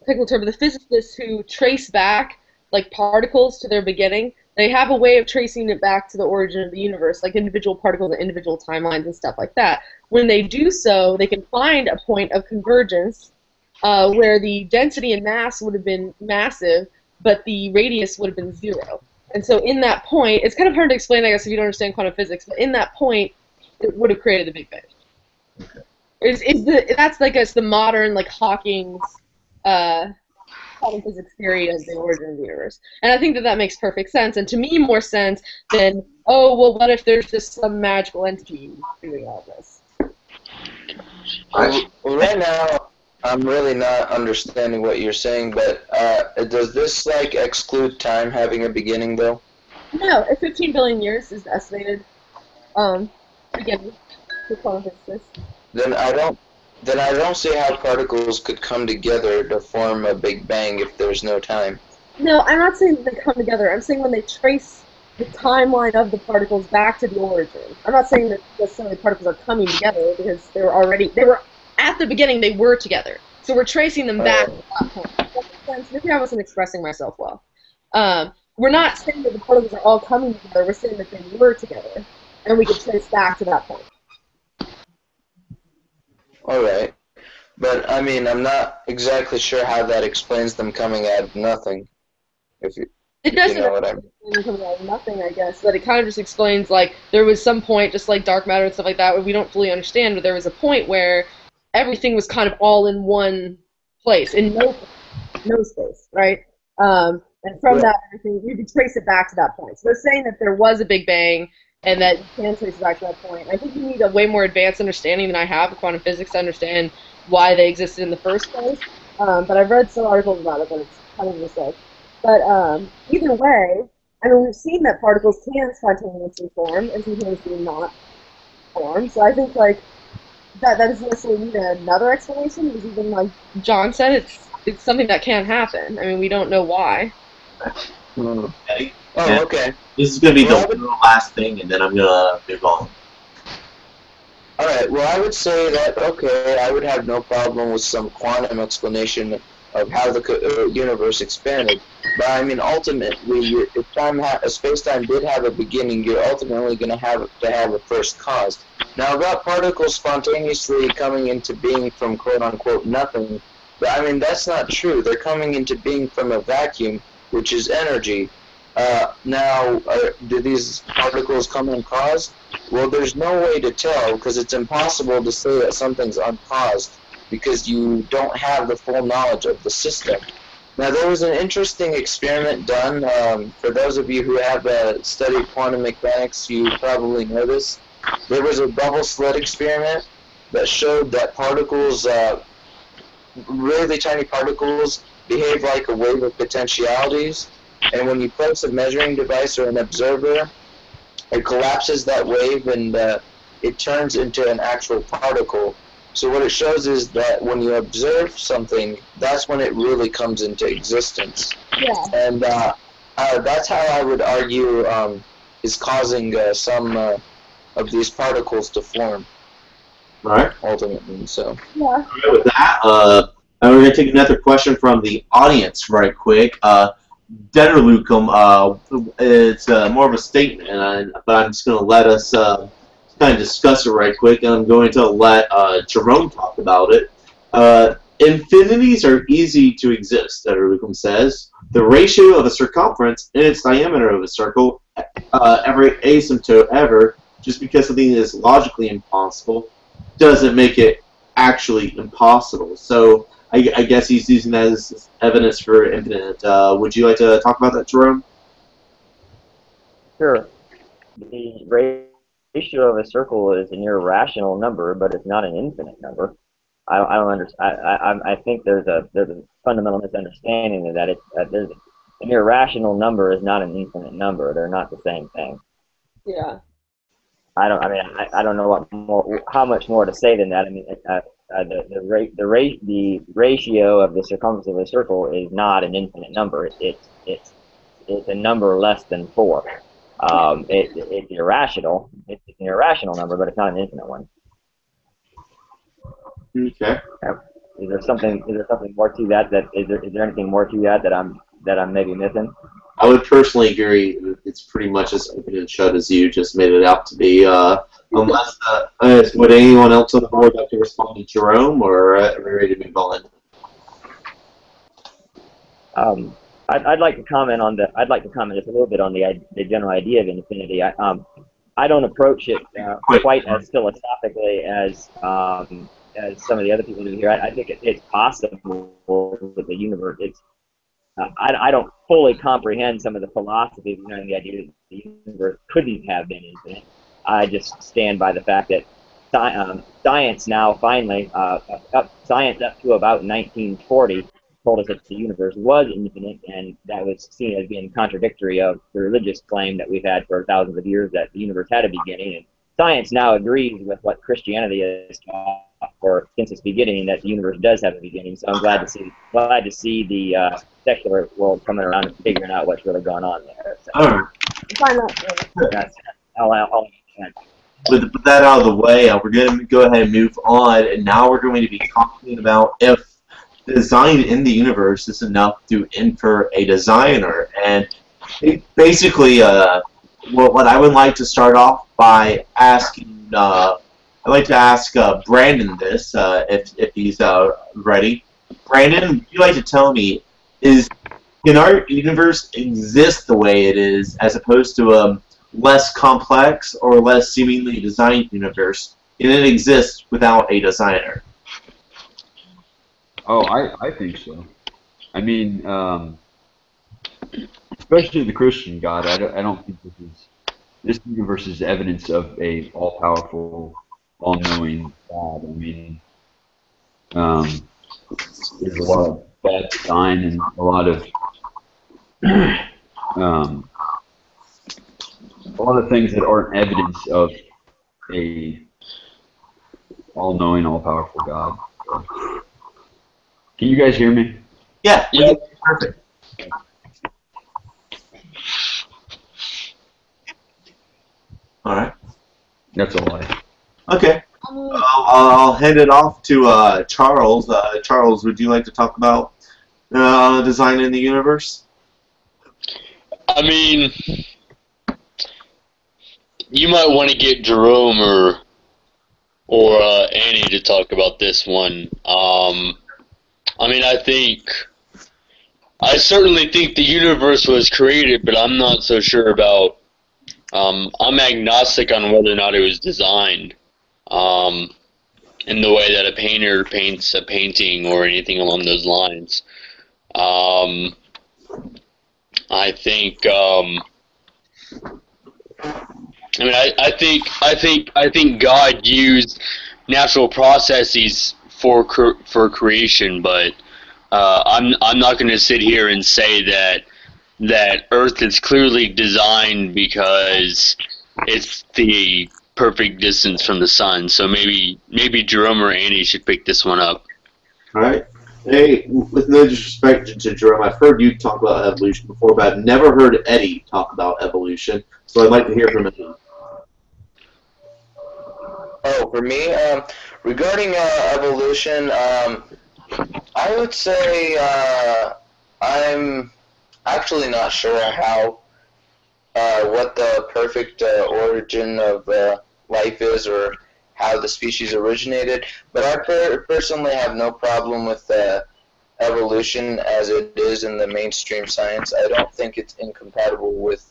S7: technical term, but the physicists who trace back like particles to their beginning, they have a way of tracing it back to the origin of the universe, like individual particles and individual timelines and stuff like that. When they do so, they can find a point of convergence where the density and mass would have been massive, but the radius would have been zero. And so in that point, it's kind of hard to explain, I guess, if you don't understand quantum physics, but in that point, it would have created the Big Bang. Okay. That's like the modern like Hawking's quantum physics theory of the origin of the universe, and I think that that makes perfect sense, and to me more sense than what if there's just some magical entity doing all this?
S2: Well, right now, I'm really not understanding what you're saying, but does this like exclude time having a beginning though?
S7: No, 15 billion years is the estimated beginning for quantum physicists.
S2: Then I don't see how particles could come together to form a Big Bang if there's no time.
S7: No, I'm not saying that they come together. I'm saying when they trace the timeline of the particles back to the origin. I'm not saying that necessarily particles are coming together because they were at the beginning, they were together. So we're tracing them back to that point. Does that make sense? Maybe I wasn't expressing myself well. We're not saying that the particles are all coming together. We're saying that they were together, and we could trace back to that point.
S2: Alright. But, I mean, I'm not exactly sure how that explains them coming out of nothing.
S7: It doesn't
S2: know what I mean.
S7: explain coming out of nothing, I guess, but it kind of just explains, like, there was some point, just like dark matter and stuff like that, where we don't fully understand, but there was a point where everything was kind of all in one place, in no space, right? And from that, everything, you can trace it back to that point. So they're saying that there was a Big Bang, and that you can trace it back to that point. I think you need a way more advanced understanding than I have of quantum physics to understand why they existed in the first place. But I've read some articles about it, but it's kind of a mistake. But either way, I mean, we've seen that particles can spontaneously form and spontaneously not form. So I think, like, that doesn't necessarily need another explanation, because even like John said, it's something that can happen. I mean, we don't know why.
S1: Okay.
S2: Oh, okay.
S1: This is going to be the last thing, and then I'm going to move on.
S2: Alright, well, I would say that, okay, I would have no problem with some quantum explanation of how the universe expanded. But, I mean, ultimately, if space-time did have a beginning, you're ultimately going to have a first cause. Now, about particles spontaneously coming into being from quote-unquote nothing, but, I mean, that's not true. They're coming into being from a vacuum, which is energy. Now, do these particles come uncaused? Well, there's no way to tell, because it's impossible to say that something's uncaused, because you don't have the full knowledge of the system. Now, there was an interesting experiment done. For those of you who have studied quantum mechanics, you probably know this. There was a bubble slit experiment that showed that particles, really tiny particles, behave like a wave of potentialities. And when you place a measuring device or an observer, it collapses that wave and it turns into an actual particle. So what it shows is that when you observe something, that's when it really comes into existence.
S7: Yeah.
S2: And that's how I would argue is causing some of these particles to form.
S1: Right.
S2: Ultimately, so.
S7: Yeah.
S1: With that, we're going to take another question from the audience right quick. Dennerlucum, it's more of a statement, but I'm just going to let us kind of discuss it right quick, and I'm going to let Jerome talk about it. Infinities are easy to exist, Dennerlucum says. The ratio of a circumference in its diameter of a circle, every asymptote ever, just because something is logically impossible, doesn't make it actually impossible. So I guess he's using that as evidence for infinite. Would you like to talk about that, Jerome?
S6: Sure. The ratio of a circle is an irrational number, but it's not an infinite number. I don't understand. I think there's a fundamental misunderstanding of that. There's an irrational number is not an infinite number. They're not the same thing.
S7: Yeah.
S6: I don't know how much more to say than that. I mean, the ratio of the circumference of a circle is not an infinite number. It's a number less than 4. It's irrational. It's an irrational number, but it's not an infinite one.
S1: Okay.
S6: Is there something more to that? Is there anything more to that I'm maybe missing?
S1: I would personally agree. It's pretty much as open and shut as you just made it out to be. Unless, would anyone else on the board like to respond to Jerome, or are we ready to move on?
S6: I'd like to comment just a little bit on the general idea of infinity. I don't approach it quite as philosophically as some of the other people do here. I think it's possible that the universe. I don't fully comprehend some of the philosophy behind the idea that the universe couldn't have been infinite. I just stand by the fact that science now finally, science up to about 1940 told us that the universe was infinite, and that was seen as being contradictory of the religious claim that we've had for thousands of years that the universe had a beginning. And science now agrees with what Christianity has taught for since its beginning, that the universe does have a beginning. So I'm glad to see the secular world coming around and figuring out what's really going on there. So,
S1: All right.
S6: that's all I can.
S1: With that out of the way, we're going to go ahead and move on, and now we're going to be talking about if the design in the universe is enough to infer a designer. And basically, what I would like to start off by asking, I'd like to ask Brandon this, if he's ready. Brandon, would you like to tell me, can our universe exist the way it is, as opposed to a less complex or less seemingly designed universe? Can it exist without a designer?
S3: Oh, I think so. I mean, especially the Christian God. I don't think this universe is evidence of a all-powerful, all-knowing God. I mean, there's a lot of bad design and a lot of things that aren't evidence of a all-knowing, all-powerful God. Can you guys hear me?
S1: Yeah. Perfect. All right.
S3: That's all I have.
S1: Okay. I'll hand it off to Charles. Charles, would you like to talk about design in the universe?
S4: I mean, you might want to get Jerome or Annie to talk about this one. I mean, I certainly think the universe was created, but I'm not so sure about, I'm agnostic on whether or not it was designed, in the way that a painter paints a painting or anything along those lines. I think, I think God used natural processes for creation, but I'm not going to sit here and say that Earth is clearly designed because it's the perfect distance from the sun. So maybe Jerome or Annie should pick this one up.
S1: All right. Hey, with no disrespect to Jerome, I've heard you talk about evolution before, but I've never heard Eddy talk about evolution. So I'd like to hear from him.
S2: Oh, for me, regarding evolution, I would say I'm actually not sure what the perfect origin of life is or how the species originated, but I personally have no problem with evolution as it is in the mainstream science. I don't think it's incompatible with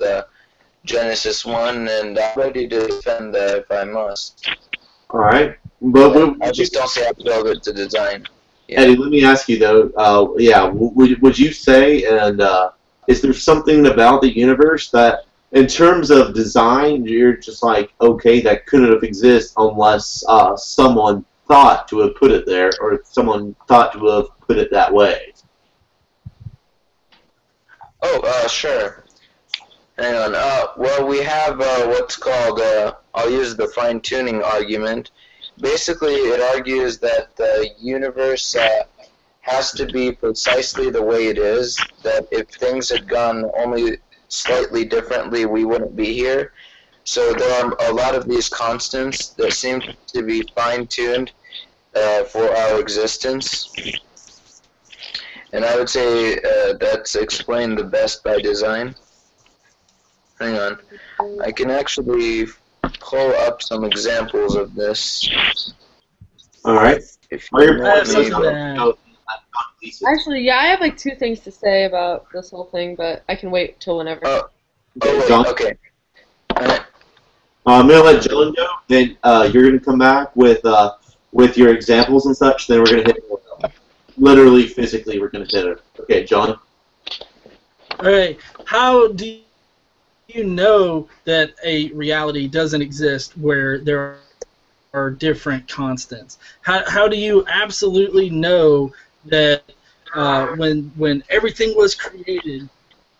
S2: Genesis 1, and I'm ready to defend that if I must.
S1: All right. But
S2: I just don't say I'm relevant to design. Yeah.
S1: Eddie, let me ask you though. Would you say, and is there something about the universe that, in terms of design, you're just like, okay, that couldn't have existed unless someone thought to have put it there, or someone thought to have put it that way?
S2: Oh, sure. Hang on. Well, we have what's called, I'll use the fine-tuning argument. Basically, it argues that the universe has to be precisely the way it is, that if things had gone only slightly differently, we wouldn't be here. So there are a lot of these constants that seem to be fine-tuned for our existence. And I would say that's explained the best by design. Hang on. I can actually pull up some examples of this.
S1: All right.
S2: If you
S7: Actually, yeah, I have like 2 things to say about this whole thing, but I can wait till whenever.
S2: wait, okay.
S1: I'm gonna let John go. Then you're gonna come back with your examples and such. Then we're gonna hit it. Literally, physically, we're gonna hit it. Okay, John.
S5: All right. How do you know that a reality doesn't exist where there are different constants? How do you absolutely know that when everything was created,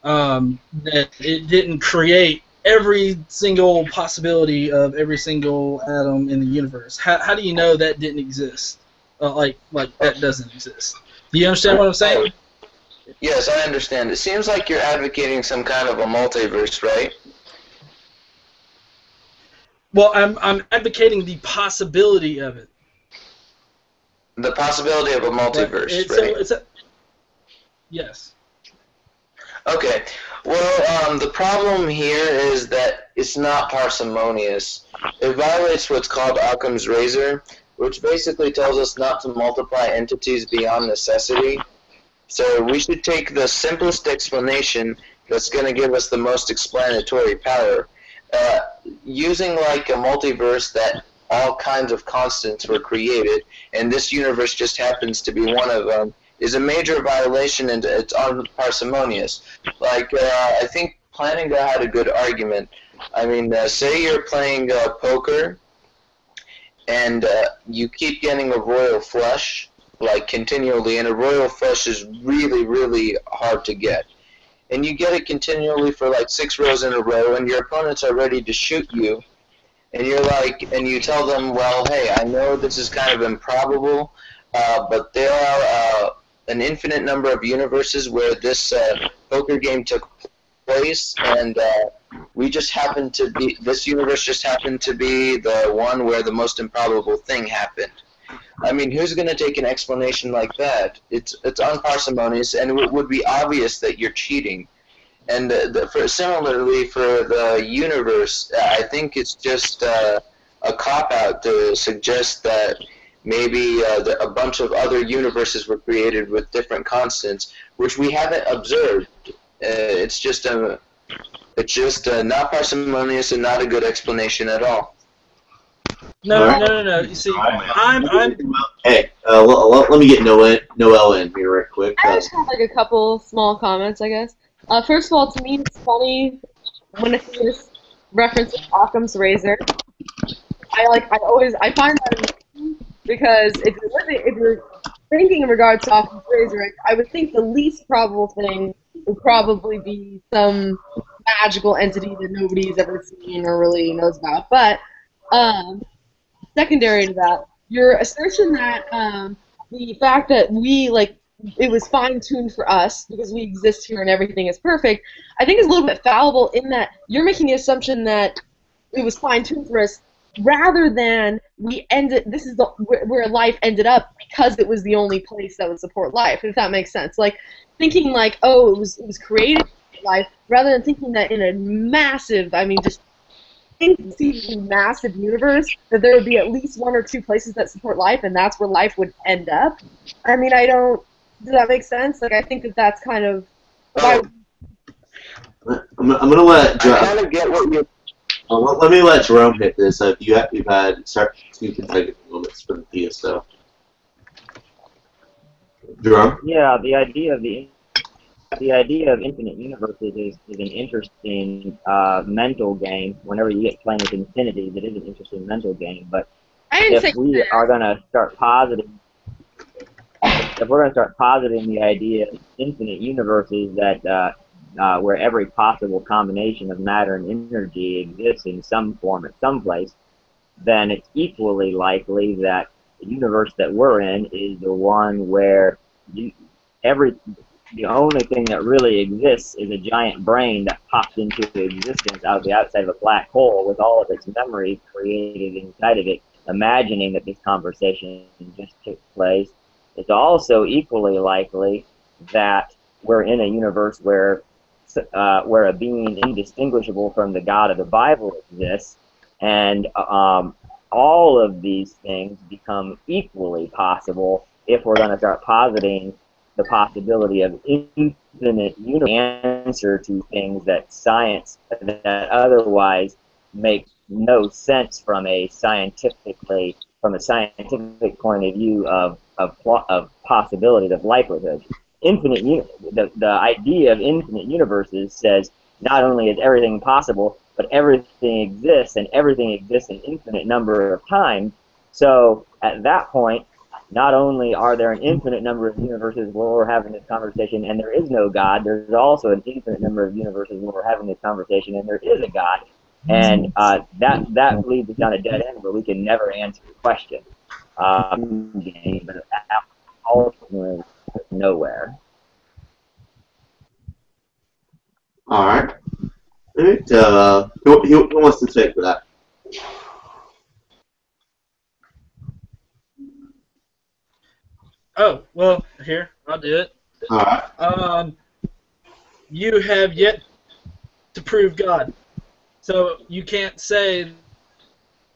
S5: that it didn't create every single possibility of every single atom in the universe? How do you know that didn't exist? Like that doesn't exist. Do you understand what I'm saying?
S2: Yes, I understand. It seems like you're advocating some kind of a multiverse, right?
S5: Well, I'm advocating the possibility of it.
S2: The possibility of a multiverse, right?
S5: Yes.
S2: Okay. Well, the problem here is that it's not parsimonious. It violates what's called Occam's razor, which basically tells us not to multiply entities beyond necessity. So we should take the simplest explanation that's going to give us the most explanatory power. Using like a multiverse that all kinds of constants were created, and this universe just happens to be one of them, is a major violation, and it's unparsimonious. Like, I think Planninga had a good argument. I mean, say you're playing poker, and you keep getting a royal flush, like continually, and a royal flush is really, really hard to get. And you get it continually for like 6 rows in a row, and your opponents are ready to shoot you, and you're like, and you tell them, well, hey, I know this is kind of improbable, but there are an infinite number of universes where this poker game took place, and we just happen to be, this universe just happened to be the one where the most improbable thing happened. I mean, who's going to take an explanation like that? It's unparsimonious, and it would be obvious that you're cheating. And similarly for the universe, I think it's just a cop-out to suggest that maybe a bunch of other universes were created with different constants, which we haven't observed. It's just not parsimonious and not a good explanation at all.
S5: No. You see,
S1: Hey, let me get Noelle in here right quick.
S7: I just have like a couple small comments, I guess. First of all, to me, it's funny when it this reference to Occam's razor. I find that amazing because if you're thinking in regards to Occam's razor, I would think the least probable thing would probably be some magical entity that nobody's ever seen or really knows about. But secondary to that, your assertion that the fact that it was fine-tuned for us because we exist here and everything is perfect, I think is a little bit fallible in that you're making the assumption that it was fine-tuned for us rather than this is where life ended up because it was the only place that would support life, if that makes sense. Like, thinking like, oh, it was created for life, rather than thinking that in a massive, just inconceivably massive universe, that there would be at least 1 or 2 places that support life, and that's where life would end up. Does that make sense? Like, I think that's kind of why.
S1: I'm gonna let
S2: I kind of get what you.
S1: Let me let Jerome hit this. You've had 2 consecutive moments for the Theist stuff. Jerome?
S6: Yeah, the idea of infinite universes is an interesting mental game. Whenever you get playing with infinities, it is an interesting mental game. But if we are going to start positing, the idea of infinite universes that where every possible combination of matter and energy exists in some form at some place, then it's equally likely that the universe that we're in is the one where the only thing that really exists is a giant brain that pops into existence out of the outside of a black hole with all of its memories created inside of it, imagining that this conversation just took place. It's also equally likely that we're in a universe where a being indistinguishable from the God of the Bible exists, and all of these things become equally possible if we're going to start positing the possibility of infinite answer to things that otherwise make no sense from a scientific point of view of possibility, of likelihood. The idea of infinite universes says not only is everything possible, but everything exists, and everything exists an infinite number of times, So at that point, not only are there an infinite number of universes where we're having this conversation and there is no God, there's also an infinite number of universes where we're having this conversation and there is a God. And that leads us down a dead end where we can never answer the question. But ultimately, nowhere.
S1: All right. Who wants to take that?
S5: Oh, well, here, I'll do it.
S1: All right.
S5: You have yet to prove God. So you can't say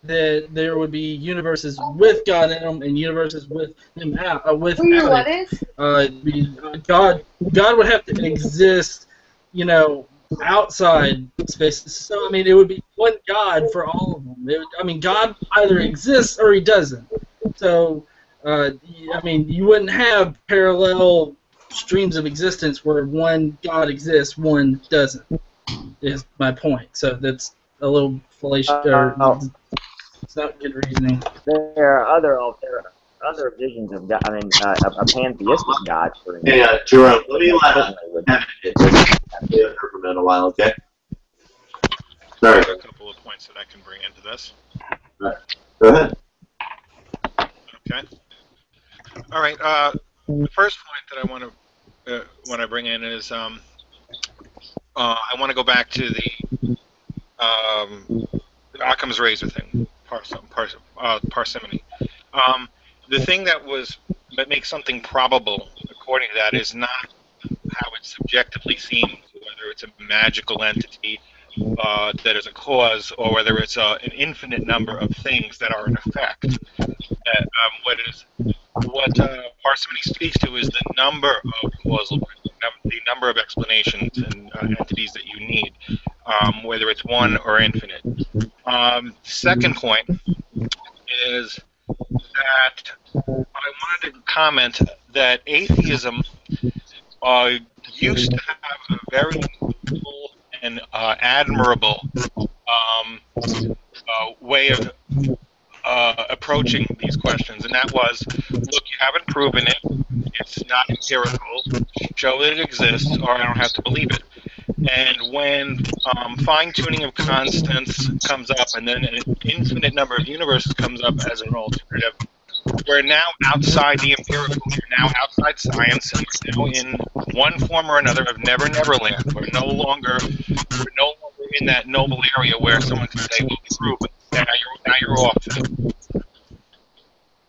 S5: that there would be universes with God in them and universes with him out.
S7: What is?
S5: God would have to exist, outside spaces. So I mean, it would be one God for all of them. God either exists or he doesn't. So you wouldn't have parallel streams of existence where one God exists, one doesn't. Is my point. So that's a little fallacious. It's not good reasoning.
S6: There are other visions of God. A pantheistic God. For
S1: Hey, Jerome, let me Kevin hit this. I've been for a while, okay? Sorry.
S8: A couple of points that I can bring into this.
S1: All right. Go ahead.
S8: Okay. All right. The first point that I want to bring in is I want to go back to the Occam's razor thing, parsimony. The thing that makes something probable, according to that, is not how it subjectively seems, whether it's a magical entity that is a cause, or whether it's an infinite number of things that are an effect. What parsimony speaks to is the number of causal, the number of explanations and entities that you need, whether it's one or infinite. Second point is that I wanted to comment that atheism used to have a very useful and admirable way of approaching these questions, and that was, look, you haven't proven it, it's not empirical, show that it exists, or I don't have to believe it. And when fine-tuning of constants comes up, and then an infinite number of universes comes up as an alternative, we're now outside the empirical. We're now outside science, and we're now in one form or another of Never Never Land. We're no longer in that noble area where someone can say, "Well, prove it." Now you're off.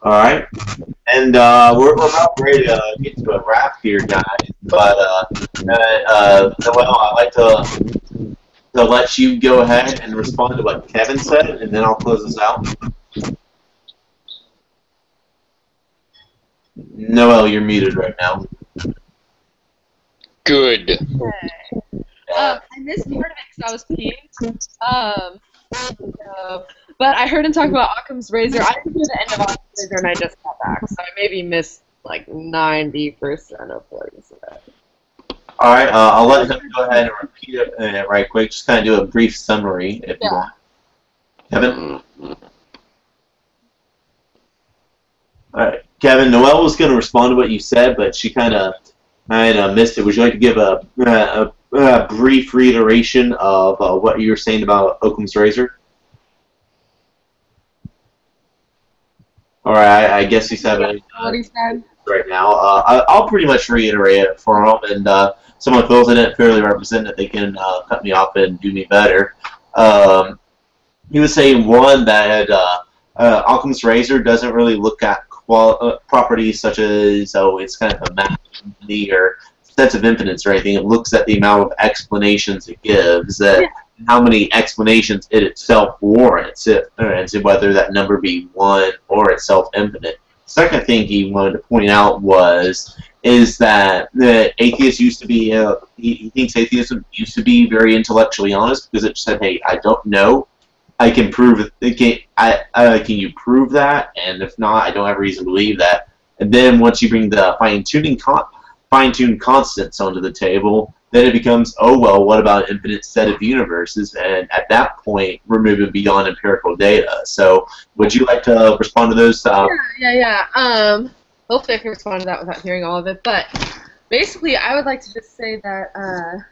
S1: All right, and we're about ready to get to a wrap here, guys. But Noelle, I'd like to let you go ahead and respond to what Kevin said, and then I'll close this out. Noelle, you're muted right now.
S4: Good.
S7: I missed part of it because I was peeing. But I heard him talk about Occam's razor. I didn't hear the end of Occam's razor, and I just got back, so I maybe missed like 90% of what he said.
S1: All right, I'll let him go ahead and repeat it right quick. Just kind of do a brief summary if you want. Kevin? All right, Kevin, Noelle was going to respond to what you said, but she kind of missed it. Would you like to give a brief reiteration of what you were saying about Occam's razor? All right, I guess he's having
S7: What he said
S1: right now. I'll pretty much reiterate it for him, and someone feels I didn't fairly represent it, they can cut me off and do me better. He was saying, one, that Occam's razor doesn't really look at properties such as, it's kind of a math or sense of infinite or anything. It looks at the amount of explanations it gives, how many explanations it itself warrants, and whether that number be one or itself infinite. Second thing he wanted to point out is that the atheist used to be, he thinks atheism used to be very intellectually honest, because it said, hey, I don't know, I can prove it, can you prove that? And if not, I don't have reason to believe that. And then once you bring the fine-tuned constants onto the table, then it becomes, oh well, what about an infinite set of universes? And at that point, we're moving beyond empirical data. So would you like to respond to those?
S7: Yeah. Hopefully I can respond to that without hearing all of it. But basically, I would like to just say that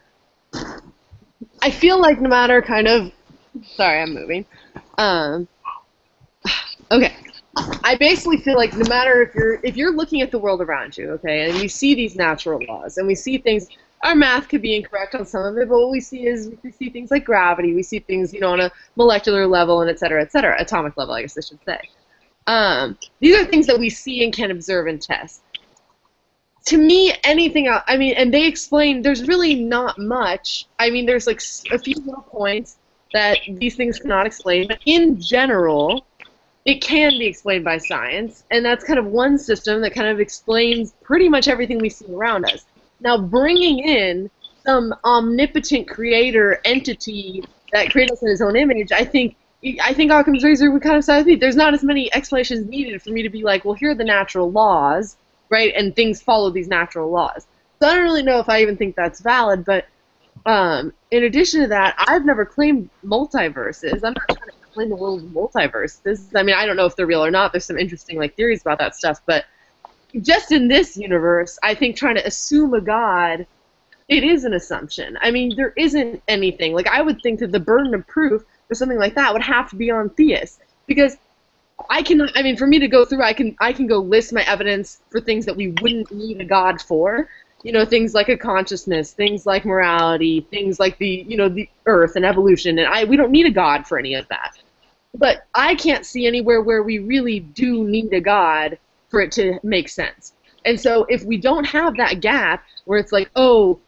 S7: I feel like no matter kind of... Sorry, I'm moving. Okay. I basically feel like no matter if you're looking at the world around you, okay, and you see these natural laws, and we see things... Our math could be incorrect on some of it, but what we see is we see things like gravity, we see things, on a molecular level, and et cetera, atomic level, I guess I should say. These are things that we see and can observe and test. To me, anything else, and they explain, there's really not much. There's like a few little points that these things cannot explain, but in general, it can be explained by science, and that's kind of one system that kind of explains pretty much everything we see around us. Now, bringing in some omnipotent creator entity that created us in his own image, I think Occam's razor would kind of side with me. There's not as many explanations needed for me to be like, well, here are the natural laws, right, and things follow these natural laws. So I don't really know if I even think that's valid, but in addition to that, I've never claimed multiverses. I'm not trying to claim the world of multiverses. I don't know if they're real or not. There's some interesting theories about that stuff, but just in this universe, I think trying to assume a god, it is an assumption. There isn't anything. I would think that the burden of proof for something like that would have to be on theists, because I cannot. For me to go through, I can go list my evidence for things that we wouldn't need a god for. Things like a consciousness, things like morality, things like the earth and evolution, and we don't need a god for any of that. But I can't see anywhere where we really do need a god for it to make sense. And so if we don't have that gap where it's like, oh,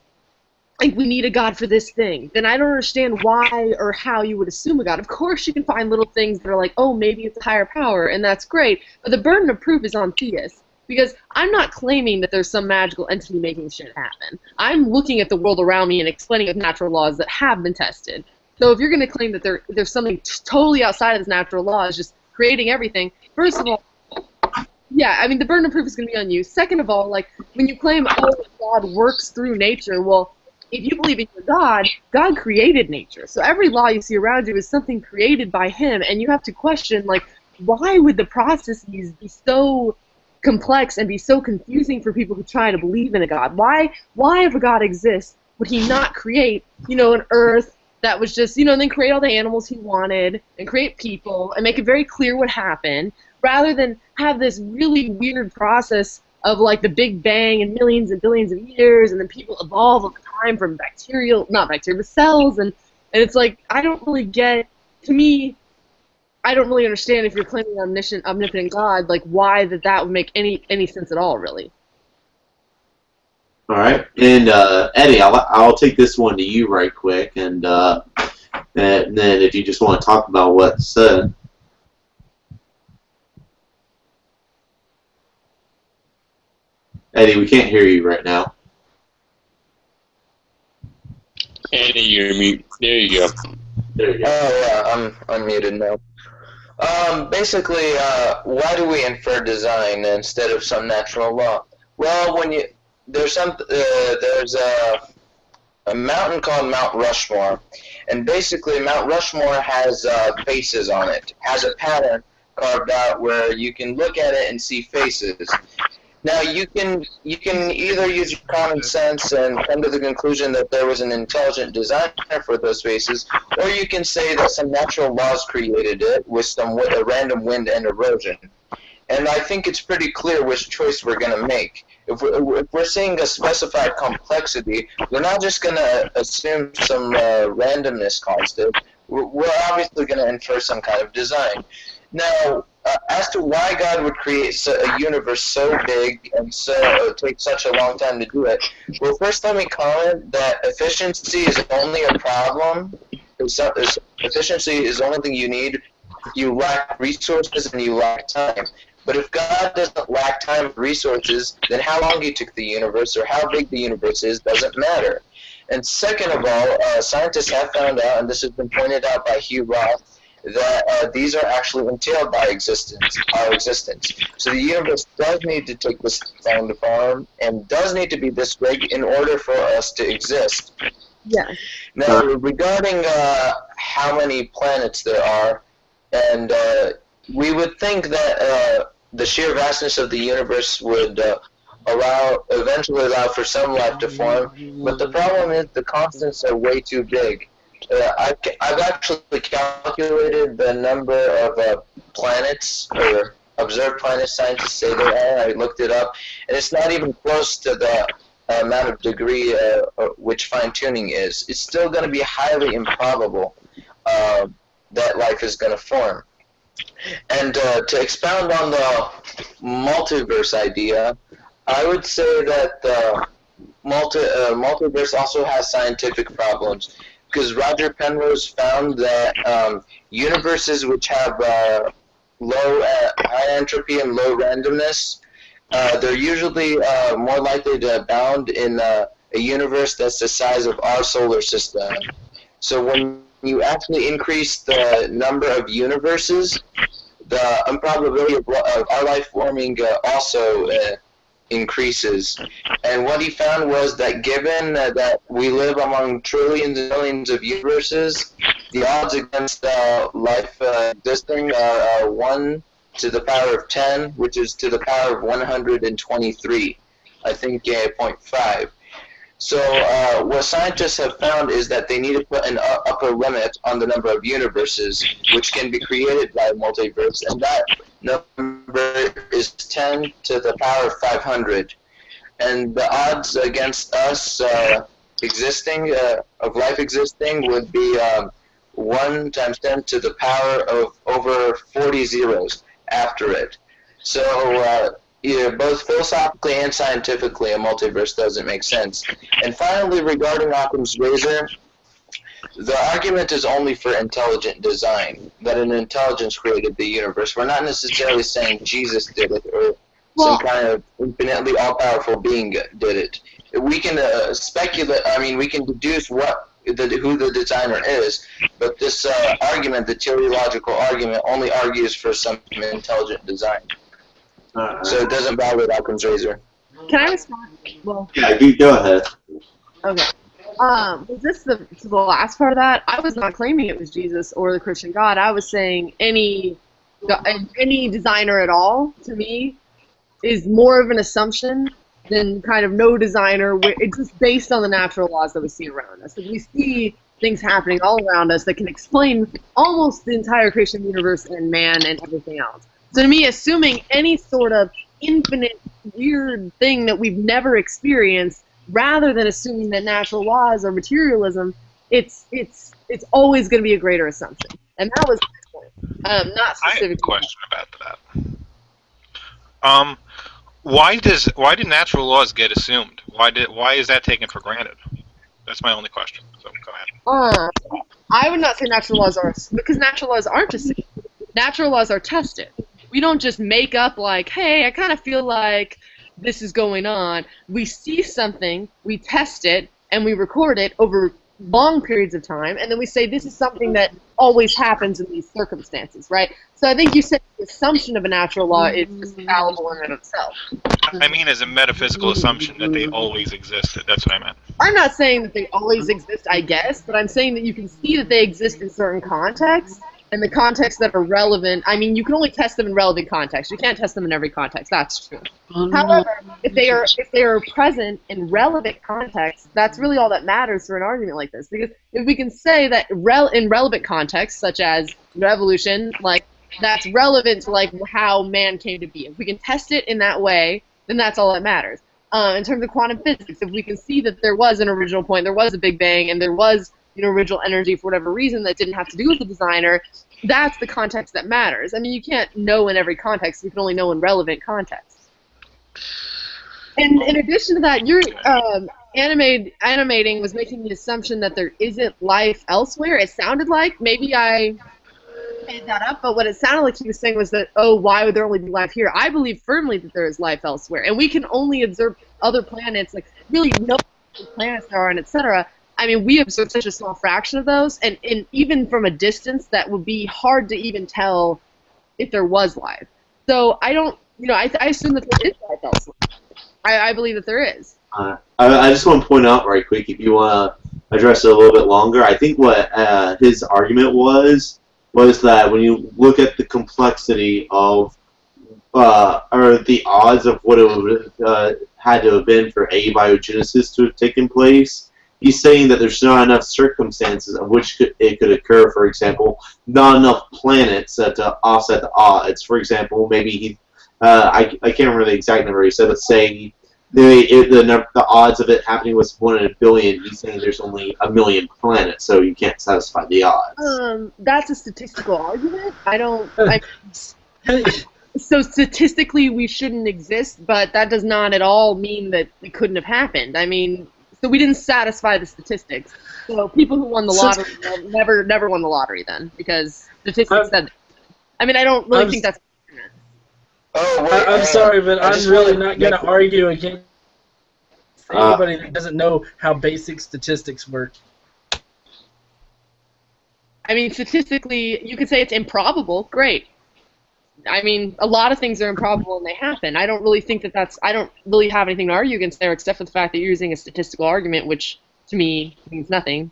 S7: we need a god for this thing, then I don't understand why or how you would assume a god. Of course you can find little things that are like, oh, maybe it's a higher power, and that's great, but the burden of proof is on theists, because I'm not claiming that there's some magical entity making shit happen. I'm looking at the world around me and explaining with natural laws that have been tested. So if you're going to claim that there's something totally outside of this natural laws just creating everything, first of all, yeah, the burden of proof is going to be on you. Second of all, when you claim, oh, God works through nature, well, if you believe in your God, God created nature. So every law you see around you is something created by him, and you have to question, why would the processes be so complex and be so confusing for people who try to believe in a God? Why if a God exists, would he not create, an earth that was just, and then create all the animals he wanted, and create people, and make it very clear what happened, rather than have this really weird process of the Big Bang and millions and billions of years, and then people evolve over time from cells, and it's I don't really get, to me, I don't really understand if you're claiming omnipotent God, why that would make any sense at all, really.
S1: All right, and Eddie, I'll take this one to you right quick, and then if you just want to talk about what's said. Eddie, we can't hear you right now.
S4: Eddie, you're mute. There you go.
S1: There you go.
S2: Oh yeah, I'm unmuted now. Basically, why do we infer design instead of some natural law? Well, there's a mountain called Mount Rushmore, and basically Mount Rushmore has faces on it. Has a pattern carved out where you can look at it and see faces. Now you can either use your common sense and come to the conclusion that there was an intelligent designer for those faces, or you can say that some natural laws created it with a random wind and erosion. And I think it's pretty clear which choice we're going to make. If we're seeing a specified complexity, we're not just going to assume some randomness caused it. We're obviously going to infer some kind of design. Now, as to why God would create a universe so big and take such a long time to do it, well, first let me comment that efficiency is only a problem. Efficiency is the only thing you need if you lack resources and you lack time. But if God doesn't lack time and resources, then how long he took the universe or how big the universe is doesn't matter. And second of all, scientists have found out, and this has been pointed out by Hugh Roth, that these are actually entailed by our existence. So the universe does need to take this form and does need to be this big in order for us to exist.
S7: Yeah.
S2: Now, regarding how many planets there are, and we would think that the sheer vastness of the universe would eventually allow for some life to form, but the problem is the constants are way too big. I've actually calculated the number of planets, or observed planets scientists say there are. I looked it up, and it's not even close to the amount of degree which fine-tuning is. It's still going to be highly improbable that life is going to form. And to expound on the multiverse idea, I would say that the multiverse also has scientific problems, because Roger Penrose found that universes which have high entropy and low randomness, they're usually more likely to abound in a universe that's the size of our solar system. So when you actually increase the number of universes, the improbability of our life forming also increases. And what he found was that given that we live among trillions and billions of universes, the odds against life existing are 1 to the power of 10, which is to the power of 123, I think 0.5. So what scientists have found is that they need to put an upper limit on the number of universes which can be created by a multiverse, and that number is 10 to the power of 500. And the odds against us existing, of life existing, would be 1 times 10 to the power of over 40 zeros after it. So both philosophically and scientifically, a multiverse doesn't make sense. And finally, regarding Occam's razor, the argument is only for intelligent design, that an intelligence created the universe. We're not necessarily saying Jesus did it, or some kind of infinitely all-powerful being did it. We can speculate, we can deduce who the designer is, but this argument, the teleological argument, only argues for some intelligent design. So it doesn't bother Occam's razor.
S7: Can I respond? Well,
S1: Yeah, you go ahead.
S7: okay. Was this the last part of that? I was not claiming it was Jesus or the Christian God. I was saying any designer at all, to me, is more of an assumption than kind of no designer. It's just based on the natural laws that we see around us. If we see things happening all around us that can explain almost the entire creation universe and man and everything else. So to me, assuming any sort of infinite weird thing that we've never experienced, rather than assuming that natural laws or materialism, it's always going to be a greater assumption. And that was my point. Not specific.
S8: I have a question about that. Why did natural laws get assumed? Why is that taken for granted? That's my only question. So go ahead.
S7: I would not say natural laws are, because natural laws aren't assumed. Natural laws are tested. We don't just make up like, hey, I kind of feel like this is going on. We see something, we test it, and we record it over long periods of time, and then we say this is something that always happens in these circumstances, right? So I think you said the assumption of a natural law is just fallible in and of itself.
S8: I mean as a metaphysical assumption that they always existed. That's what I meant.
S7: I'm not saying that they always exist, I guess, but I'm saying that you can see that they exist in certain contexts, and the contexts that are relevant, I mean, you can only test them in relevant contexts. You can't test them in every context. That's true. However, if they are present in relevant contexts, that's really all that matters for an argument like this. Because if we can say that in relevant contexts, such as evolution, like that's relevant to like how man came to be. If we can test it in that way, then that's all that matters. In terms of quantum physics, if we can see that there was an original point, there was a Big Bang, and there was original energy for whatever reason that didn't have to do with the designer, that's the context that matters. I mean, you can't know in every context. You can only know in relevant contexts. And in addition to that, your animating was making the assumption that there isn't life elsewhere. It sounded like, maybe I made that up, but what it sounded like he was saying was that, oh, why would there only be life here? I believe firmly that there is life elsewhere, and we can only observe other planets, like really know what planets there are, and etc., I mean, we observe such a small fraction of those, and even from a distance, that would be hard to even tell if there was life. So I don't, I assume that there is life elsewhere. I believe that there is.
S1: I just want to point out right quick, if you want to address it a little bit longer, I think what his argument was that when you look at the complexity of, or the odds of what it would had to have been for abiogenesis to have taken place, he's saying that there's not enough circumstances of which it could occur. For example, not enough planets to offset the odds. For example, maybe I can't remember the exact number he said, but say the odds of it happening was 1 in a billion. He's saying there's only 1 million planets, so you can't satisfy the odds.
S7: That's a statistical argument. So statistically, we shouldn't exist, but that does not at all mean that it couldn't have happened. I mean, so we didn't satisfy the statistics. So people who won the lottery never won the lottery then, because statistics said that. I mean, I don't really think that's.
S5: I'm sorry, but I'm really not going to argue against anybody that doesn't know how basic statistics work.
S7: I mean, statistically, you could say it's improbable. Great. I mean, a lot of things are improbable and they happen. I don't really think I don't really have anything to argue against there, except for the fact that you're using a statistical argument, which to me means nothing.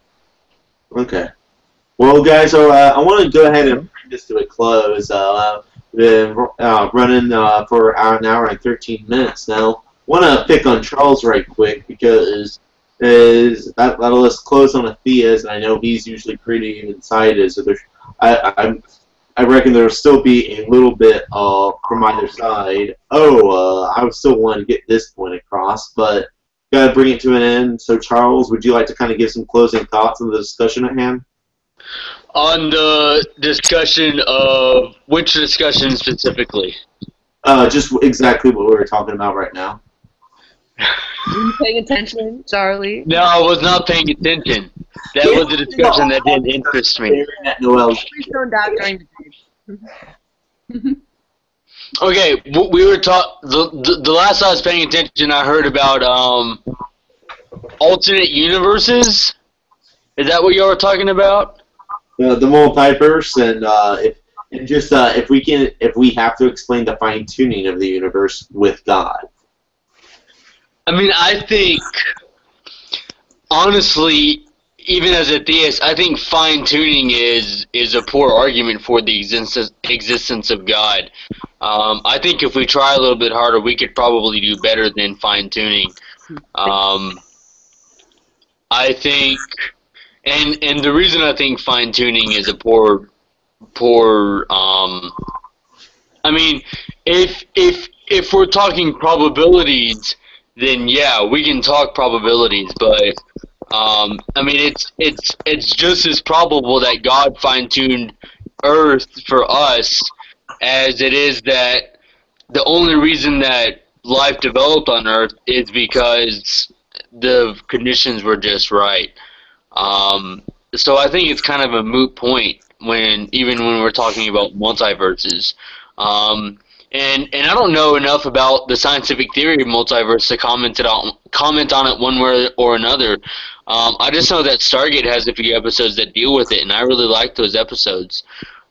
S1: Okay. Well, guys, so I want to go ahead and bring this to a close. Been running for an hour and 13 minutes now. Want to pick on Charles right quick because that'll let us close on a theist, and I know he's usually pretty even-sided. So I reckon there'll still be a little bit from either side. I would still want to get this point across, but gotta bring it to an end. So, Charles, would you like to kind of give some closing thoughts on the discussion at hand?
S4: On the discussion of which discussion specifically?
S1: Just exactly what we were talking about right now.
S7: Were you paying attention, Charlie?
S4: No, I was not paying attention. That was a discussion that didn't interest me.
S1: Noelle.
S7: Please don't die during the
S4: Okay, we were the last I was paying attention, I heard about alternate universes. Is that what y'all were talking about?
S1: The multiverse, and if we have to explain the fine tuning of the universe with God.
S4: I mean, I think honestly, even as a theist, I think fine tuning is a poor argument for the existence of God. I think if we try a little bit harder, we could probably do better than fine tuning. I think. And the reason I think fine tuning is a poor I mean, if we're talking probabilities, then yeah, we can talk probabilities, but I mean, it's just as probable that God fine tuned Earth for us as it is that the only reason that life developed on Earth is because the conditions were just right. So I think it's kind of a moot point even when we're talking about multiverses. And I don't know enough about the scientific theory of multiverse to comment on it one way or another. I just know that Stargate has a few episodes that deal with it, and I really like those episodes.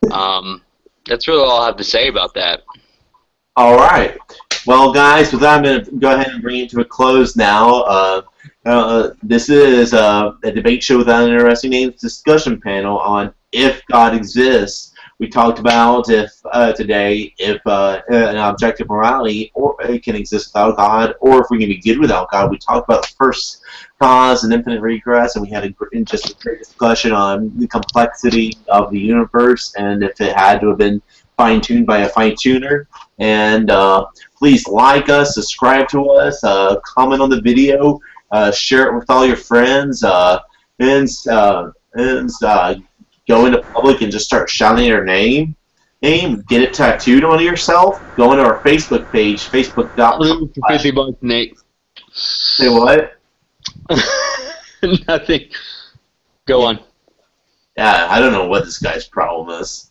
S4: That's really all I have to say about that.
S1: All right. Well, guys, with that, I'm going to go ahead and bring it to a close now. This is a debate show without an interesting name discussion panel on if God exists. We talked about today if an objective morality or it can exist without God, or if we can be good without God. We talked about first cause and infinite regress, and we had just a great discussion on the complexity of the universe and if it had to have been fine-tuned by a fine-tuner. And please like us, subscribe to us, comment on the video, share it with all your friends, and go into public and just start shouting your name, get it tattooed on yourself, go into our Facebook page, facebook.com.
S4: $50, Nate.
S1: Say what?
S4: Nothing. Go on.
S1: Yeah, I don't know what this guy's problem is.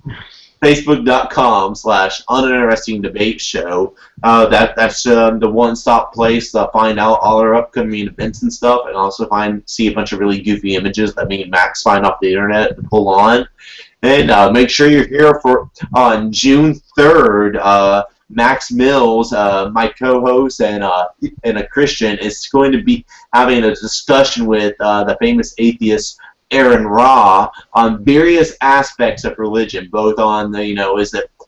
S1: Facebook.com/uninteresting debate show. That's the one-stop place to find out all our upcoming events and stuff, and also see a bunch of really goofy images that me and Max find off the internet to pull on. And make sure you're here for on June 3rd. Max Mills, my co-host and a Christian, is going to be having a discussion with the famous atheist Aaron Ra on various aspects of religion, both on the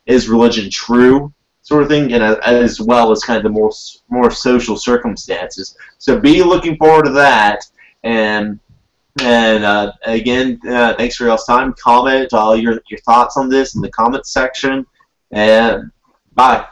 S1: is religion true sort of thing, and as well as kind of the more social circumstances. So be looking forward to that. And again, thanks for y'all's time. Comment all your thoughts on this in the comments section, and bye.